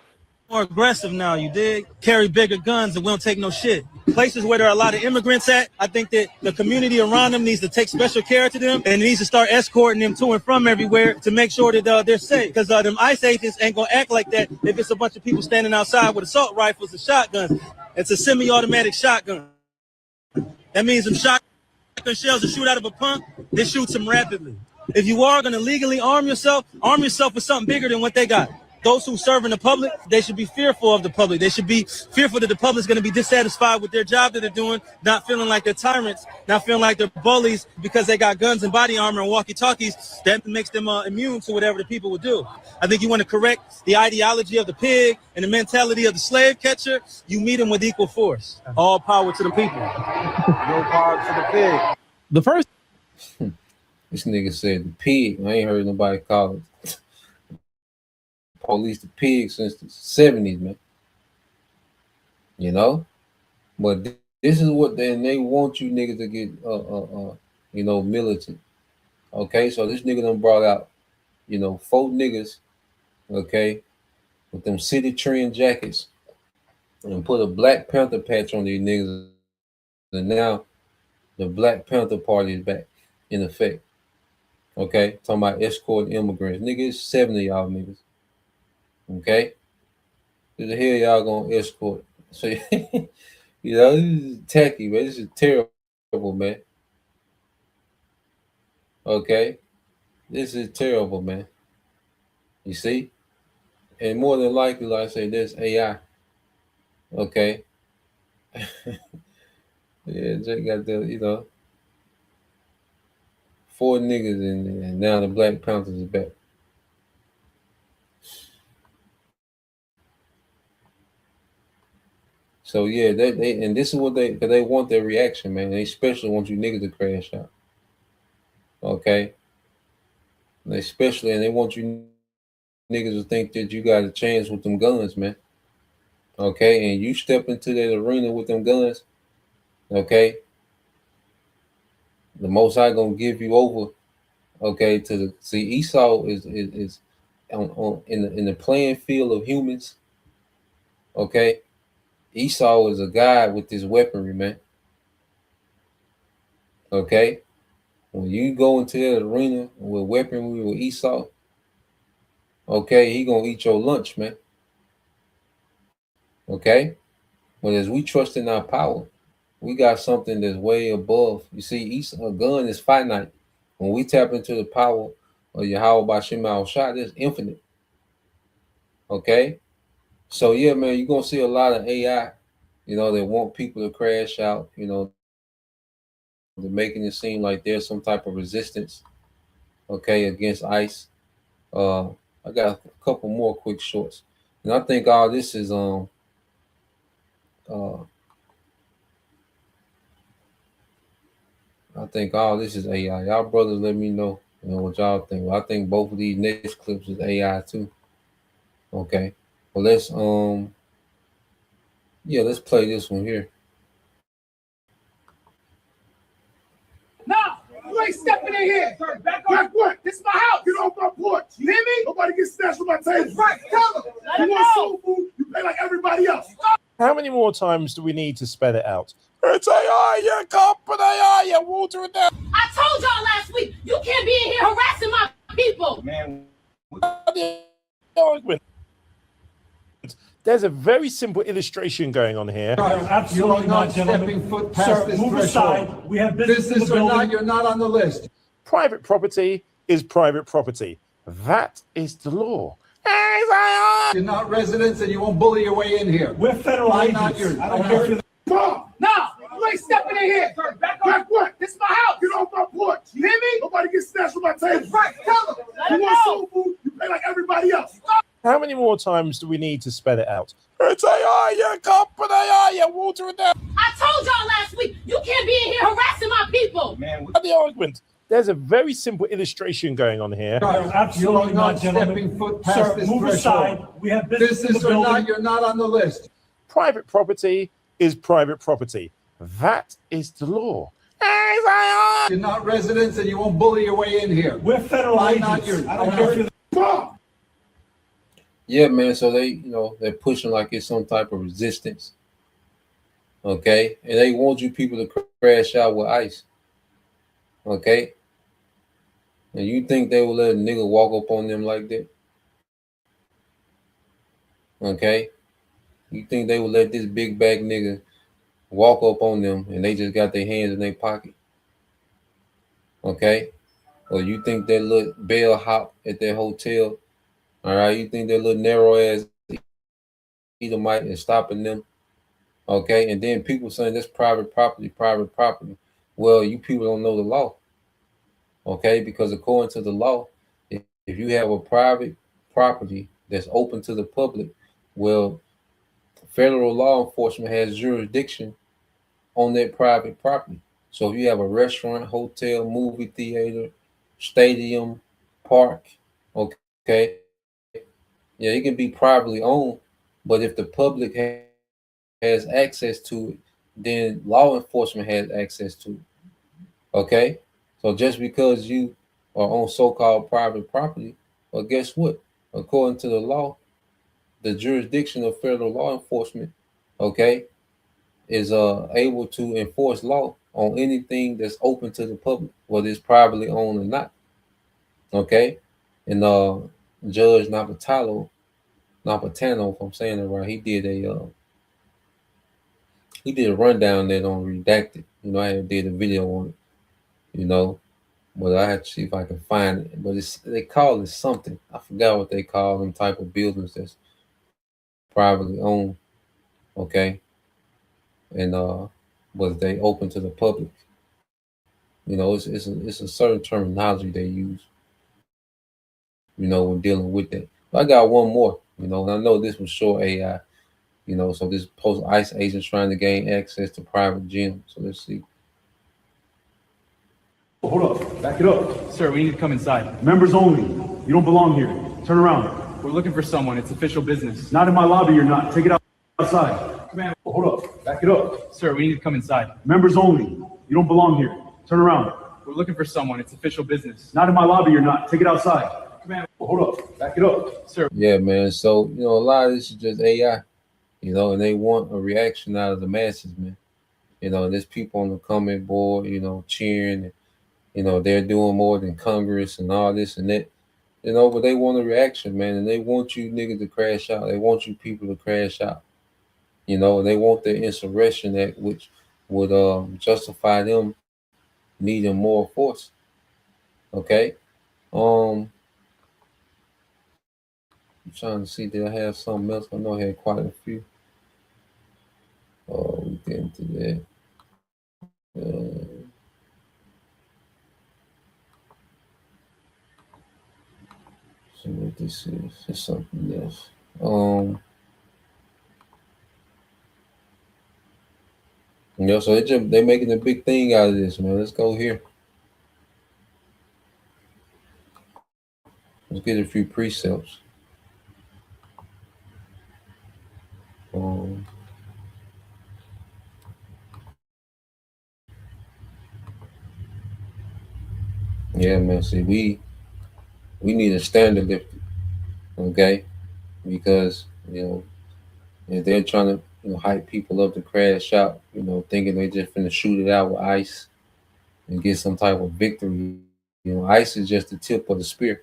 more aggressive now, you dig? Carry bigger guns and we don't take no shit. Places where there are a lot of immigrants at, I think that the community around them needs to take special care to them and needs to start escorting them to and from everywhere to make sure that they're safe. Because them ICE agents ain't gonna act like that if it's a bunch of people standing outside with assault rifles and shotguns. It's a semi-automatic shotgun. That means them shotgun shells that shoot out of a pump, they shoot them rapidly. If you are gonna legally arm yourself with something bigger than what they got. Those who serve in the public, they should be fearful of the public. They should be fearful that the public is going to be dissatisfied with their job that they're doing, not feeling like they're tyrants, not feeling like they're bullies because they got guns and body armor and walkie-talkies. That makes them immune to whatever the people would do. I think you want to correct the ideology of the pig and the mentality of the slave catcher. You meet them with equal force. All power to the people. No power to the pig. The first. This nigga said the pig. I ain't heard nobody call it police the pig since the 70s, man. You know? But this is what they want you niggas to get, militant. Okay? So this nigga done brought out, 4 niggas, okay, with them city trend jackets and put a Black Panther patch on these niggas. And now the Black Panther Party is back in effect. Okay? Talking about escorting immigrants. Nigga, it's 7 of y'all niggas. Okay? Who the hell y'all gonna escort? So, this is tacky, man. This is terrible, man. Okay? This is terrible, man. You see? And more than likely, like I say, there's AI. Okay? Yeah, Jay got the, 4 niggas and now the Black Panthers is back. So yeah, they and this is what because they want their reaction, man. They especially want you niggas to crash out. Okay? And they want you niggas to think that you got a chance with them guns, man. Okay? And you step into that arena with them guns, okay? The Most High gonna give you over, okay, to Esau is in the playing field of humans, okay? Esau is a guy with this weaponry, man. Okay? When you go into that arena with weaponry with Esau, okay, he gonna eat your lunch, man. Okay? But as we trust in our power, we got something that's way above. You see, a gun is finite. When we tap into the power of Yahweh Bashim al-Shah, it's infinite. Okay? So yeah, man, you're gonna see a lot of AI, that want people to crash out, they're making it seem like there's some type of resistance, okay, against ICE. I got a couple more quick shorts. And I think all this is AI. Y'all brothers let me know, what y'all think. Well, I think both of these next clips is AI too. Okay. Well, let's play this one here. No, you ain't stepping in here. Back what? This is my house. Get off my porch. You hear me? Nobody gets snatched from my table. That's right. Tell them. You want soul food, you pay like everybody else. How many more times do we need to spell it out? It's AI, you company, AI, you water it down. I told y'all last week, you can't be in here harassing my people. Man, there's a very simple illustration going on here. Absolutely not, stepping foot past this threshold. Aside. We have business or not, you're not on the list. Private property is private property. That is the law. You're not residents and you won't bully your way in here. We're federal agents. Not yours. I don't care if you're no, you ain't stepping in here. Back what? This is my house. Get off my porch. You hear me? Nobody gets snatched from my table. That's right. Tell them. You want soul food, you pay like everybody else. How many more times do we need to spell it out? It's AI, you company, AI, you water it down. I told y'all last week, you can't be in here harassing my people. Man, the argument. There's a very simple illustration going on here. Absolutely not, stepping foot past this threshold. Aside. We have business or not, you're not on the list. Private property is private property. That is the law. You're not residents and you won't bully your way in here. We're federal agents. Not yours. I don't care if you're Yeah, man. So they're pushing like it's some type of resistance. Okay, and they want you people to crash out with ICE. Okay, and you think they will let a nigga walk up on them like that? Okay, you think they will let this big bag nigga walk up on them and they just got their hands in their pocket? Okay, or you think that little bellhop at their hotel All right, you think that little narrow ass Edomite is stopping them? Okay, and then people saying that's private property, private property. Well, you people don't know the law. Okay, because according to the law, if you have a private property that's open to the public, well, federal law enforcement has jurisdiction on that private property. So if you have a restaurant, hotel, movie theater, stadium, park, okay, yeah, it can be privately owned, but if the public has access to it, then law enforcement has access to it. Okay, so just because you are on so-called private property, well, guess what? According to the law, the jurisdiction of federal law enforcement, okay, is able to enforce law on anything that's open to the public, whether it's privately owned or not. Okay, and Judge Napatano, if I'm saying it right, he did a rundown that on Redacted. You know, I did a video on it. You know, but I have to see if I can find it. But they call it something. I forgot what they call them type of buildings that's privately owned. Okay, and but they open to the public. You know, it's a certain terminology they use. You know, when dealing with that. But I got one more. You know, and I know this was short AI. You know, so this post ICE agents trying to gain access to private gyms. So let's see. Hold up, back it up. Sir, we need to come inside. Members only. You don't belong here. Turn around. We're looking for someone. It's official business. Not in my lobby, you're not. Take it outside. Command. Hold up, back it up. Sir, we need to come inside. Members only. You don't belong here. Turn around. We're looking for someone. It's official business. Not in my lobby, you're not. Take it outside. Command. Hold up, back it up. Sir. Yeah, man. So, you know, a lot of this is just AI, you know, and they want a reaction out of the masses, man. You know, there's people on the comment board, you know, cheering and, you know, they're doing more than Congress and all this and that, you know, but they want a reaction, man, and they want you niggas to crash out. They want you people to crash out, you know, and they want the insurrection act, which would justify them needing more force. Okay. I'm trying to see, did I have something else? I know I had quite a few. Oh, we get into that. So what this is, it's something else. You know, so they're making a big thing out of this, man. Let's go here. Let's get a few precepts. Yeah, man. See, we need a standard lifted, okay? Because you know, if they're trying to hype people up to crash out, you know, thinking they just finna shoot it out with ICE and get some type of victory. You know, ICE is just the tip of the spear.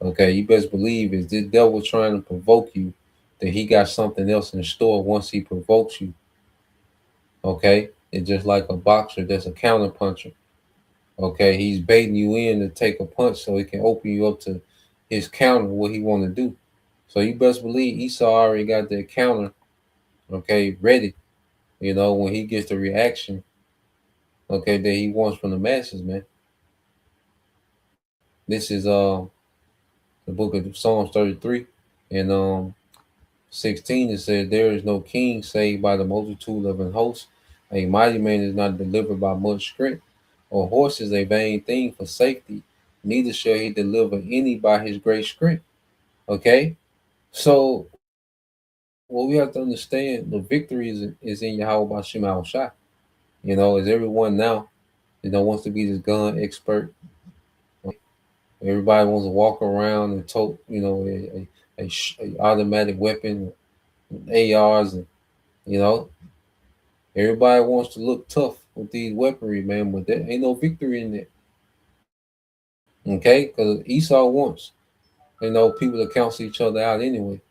Okay, you best believe is this devil trying to provoke you, that he got something else in store once he provokes you. Okay, it's just like a boxer that's a counter puncher. Okay, he's baiting you in to take a punch so he can open you up to his counter, what he want to do. So you best believe Esau already got that counter, okay, ready. You know, when he gets the reaction, okay, that he wants from the masses, man. This is the book of Psalms 33 and 16. It says, "There is no king saved by the multitude of an host. A mighty man is not delivered by much strength. A horse is a vain thing for safety, neither shall he deliver any by his great strength." Okay, so what we have to understand, the victory is in Yahweh Bashim Al Shah. You know, as everyone now, you know, wants to be this gun expert. Everybody wants to walk around and tote, you know, a automatic weapon, ARs, and you know, everybody wants to look tough with these weaponry, man. But there ain't no victory in it. Okay, because Esau wants, you know, people to cancel each other out anyway.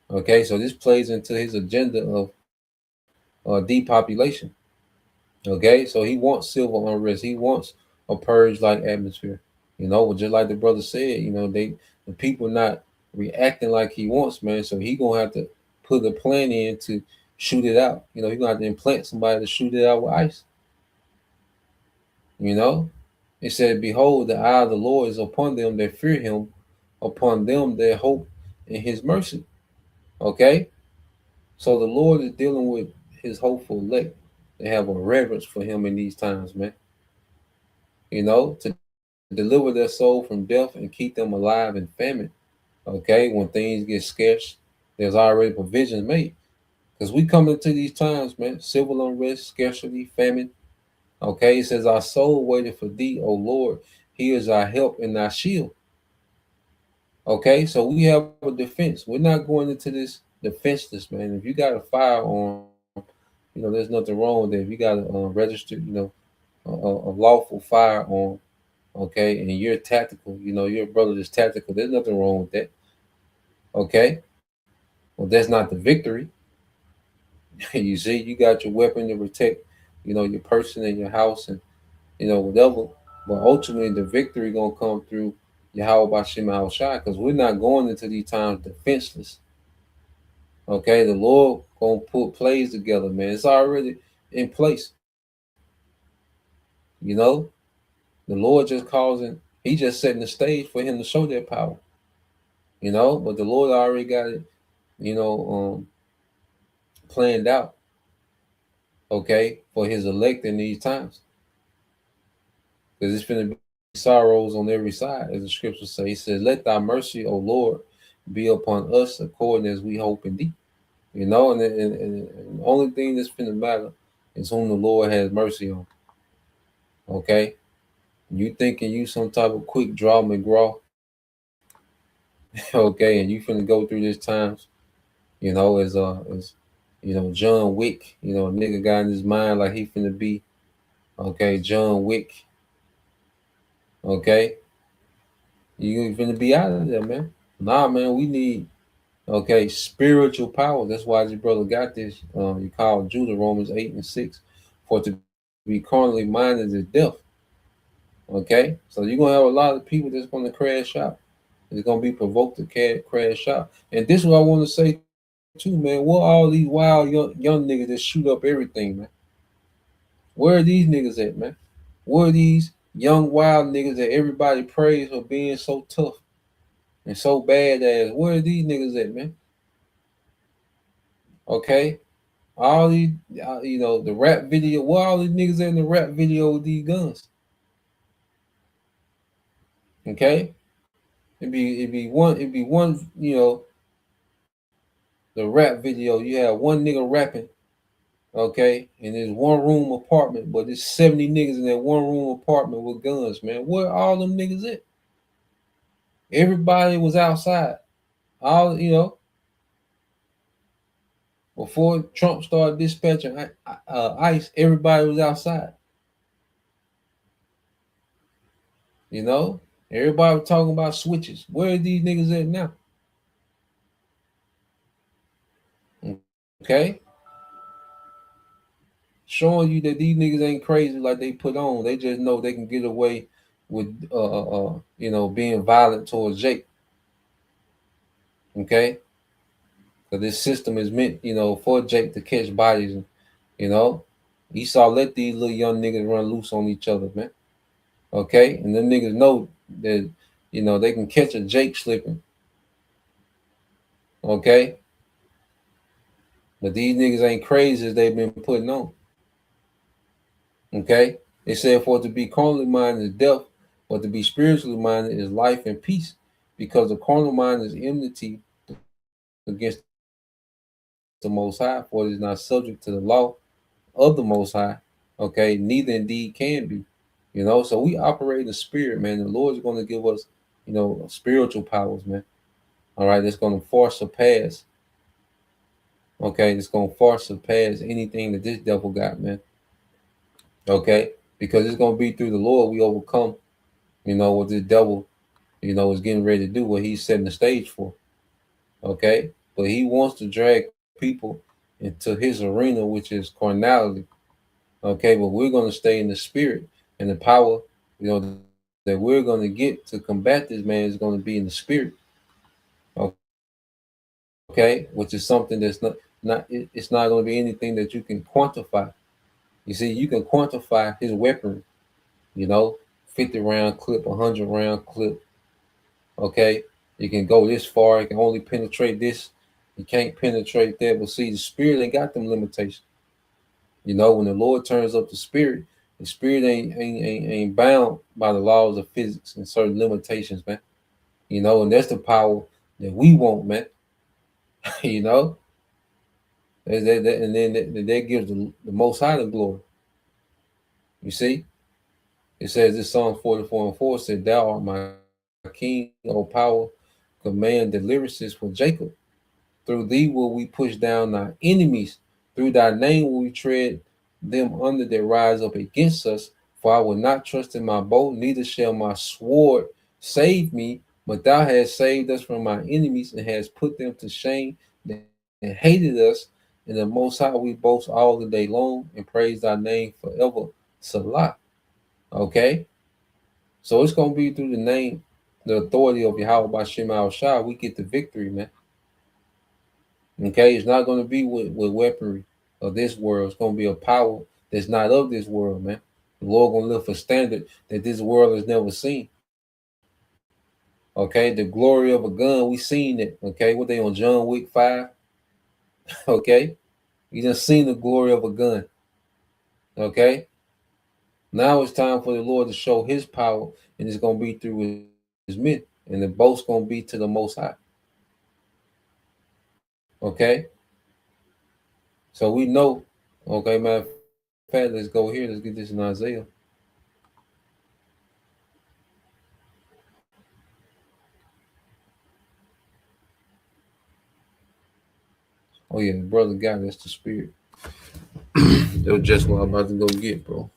Okay, so this plays into his agenda of depopulation. Okay, so he wants civil unrest. He wants a purge-like atmosphere. You know, just like the brother said, you know, they the people not reacting like he wants, man. So he gonna have to put a plan in to shoot it out. You know, he gonna have to implant somebody to shoot it out with ice. You know, it said, "Behold, the eye of the Lord is upon them that fear Him, upon them that hope in His mercy." Okay, so the Lord is dealing with His hopeful elect. They have a reverence for Him in these times, man. You know, to deliver their soul from death and keep them alive in famine. Okay, when things get scarce, there's already provisions made. Because we come into these times, man, civil unrest, scarcity, famine. Okay, it says, "Our soul waited for thee, O Lord. He is our help and our shield." Okay, so we have a defense. We're not going into this defenseless, man. If you got a firearm, you know, there's nothing wrong with that. If you got a registered, you know, a lawful firearm, okay, and you're tactical, you know, your brother is tactical, there's nothing wrong with that. Okay, well, that's not the victory. You see, you got your weapon to protect, you know, your person and your house and, you know, whatever. But ultimately, the victory gonna come through Yahweh Bashim Al Shai, because we're not going into these times defenseless. Okay, the Lord gonna put plays together, man. It's already in place. You know, the Lord just causing. He just setting the stage for Him to show that power. You know, but the Lord already got it. You know, planned out. Okay, for His elect in these times, because it's going to be sorrows on every side, as the scriptures say. He says, "Let Thy mercy, O Lord, be upon us according as we hope in Thee." You know, and the only thing that's going to matter is whom the Lord has mercy on. Okay, you thinking you some type of quick draw McGraw, okay, and you finna go through these times, you know, as you know, John Wick, you know, a nigga got in his mind like he finna be, okay, John Wick, okay, you finna be out of there, man. Nah, man, we need, okay, spiritual power. That's why your brother got this. You call Judah, Romans 8:6, for to be carnally minded is death. Okay, so you're gonna have a lot of people that's gonna crash out. It's gonna be provoked to crash out. And this is what I want to say too, man. What all these wild young niggas that shoot up everything, man? Where are these niggas at, man? Where are these young wild niggas that everybody praise for being so tough and so badass? Where are these niggas at, man? Okay, all these, you know, the rap video. Where all these niggas at in the rap video with these guns? Okay, it'd be one, you know, the rap video. You have one nigga rapping, okay, and there's one room apartment, but there's 70 niggas in that one room apartment with guns, man. Where all them niggas at? Everybody was outside. All, you know, before Trump started dispatching ICE, everybody was outside. You know, everybody was talking about switches. Where are these niggas at now? Okay, showing you that these niggas ain't crazy like they put on. They just know they can get away with, you know, being violent towards Jake. Okay, because this system is meant, you know, for Jake to catch bodies. And, you know, Esau let these little young niggas run loose on each other, man. Okay, and them niggas know that, you know, they can catch a Jake slipping. Okay, but these niggas ain't crazy as they've been putting on. Okay, they said, "For to be carnally minded is death, but to be spiritually minded is life and peace, because the carnal mind is enmity against the Most High, for it is not subject to the law of the Most High." Okay, neither indeed can be. You know, so we operate in the spirit, man. The Lord is going to give us, you know, spiritual powers, man. All right, it's going to far surpass. Okay, it's going to far surpass anything that this devil got, man. Okay, because it's going to be through the Lord we overcome, you know, what this devil, you know, is getting ready to do, what he's setting the stage for. Okay, but he wants to drag people into his arena, which is carnality. Okay, but we're going to stay in the spirit and the power, you know, that we're going to get to combat this, man, is going to be in the spirit. Okay, which is something that's it's not going to be anything that you can quantify. You see, you can quantify his weaponry, 50 round clip, 100 round clip. Okay, you can go this far, it can only penetrate this, you can't penetrate that. But see, the spirit ain't got them limitations. When the Lord turns up the spirit ain't bound by the laws of physics and certain limitations, man. And that's the power that we want, man. And then that gives the Most High the glory. You see, it says this Psalm 44:4 said, "Thou art my King, O power, command deliverances for Jacob. Through thee will we push down our enemies. Through thy name will we tread them under that rise up against us. For I will not trust in my bow, neither shall my sword save me. But thou hast saved us from our enemies and hast put them to shame that hated us. In the Most High we boast all the day long and praise thy name forever. Salah." Okay? So it's going to be through the name, the authority of Yahweh Bashim al-Shah, we get the victory, man. Okay? It's not going to be with weaponry of this world. It's going to be a power that's not of this world, man. The Lord going to lift a standard that this world has never seen. Okay? The glory of a gun, we seen it. Okay? What they on John Wick 5? Okay? You just seen the glory of a gun. Okay? Now it's time for the Lord to show his power, and it's going to be through his men. And the boast's going to be to the Most High. Okay? So we know, okay, matter of fact, let's go here. Let's get this in Isaiah. Oh, yeah, the brother got it. That's the spirit. That was just what I'm about to go get, bro.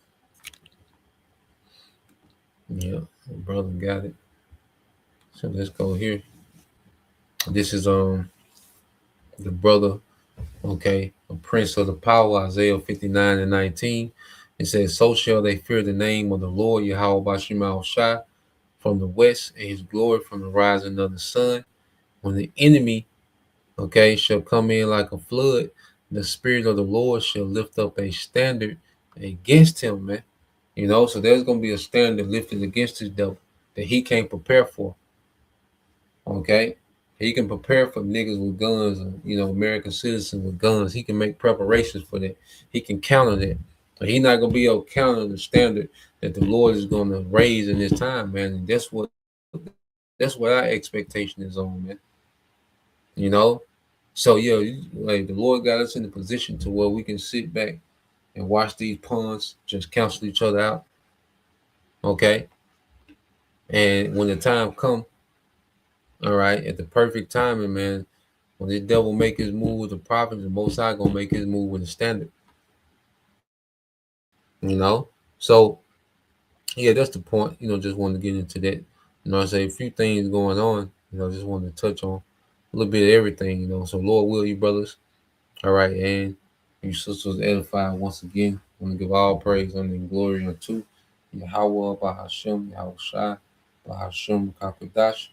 Yeah, the brother got it. So let's go here. This is the brother, okay, a prince of the power, Isaiah 59:19. It says, "So shall they fear the name of the Lord, Yahweh Bashim al-Shah, from the west, and his glory from the rising of the sun. When the enemy, okay, shall come in like a flood, the spirit of the Lord shall lift up a standard against him," man. So there's going to be a standard lifted against the devil that he can't prepare for. Okay? He can prepare for niggas with guns, American citizens with guns. He can make preparations for that. He can counter that. But he's not going to be able to counter the standard that the Lord is going to raise in this time, man. And that's what our expectation is on, man. So yeah, like the Lord got us in a position to where we can sit back and watch these pawns just cancel each other out. Okay. And when the time come, all right, at the perfect timing, man, when the devil make his move with the prophets, the Most High gonna make his move with the standard. So yeah, that's the point. Just wanted to get into that. I say a few things going on. Just wanted to touch on a little bit of everything. So Lord will you brothers, all right, and you sisters edified once again. I want to give all praise and glory unto Yahweh, Bahashem, Yahushai, Bahashem, Kakadash,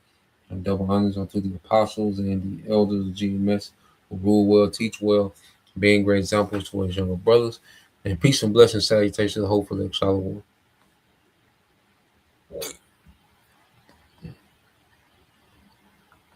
and double honors unto the apostles and the elders of GMS who rule well, teach well, being great examples to his younger brothers. And peace and blessings, salutations, hopefully, Shalom.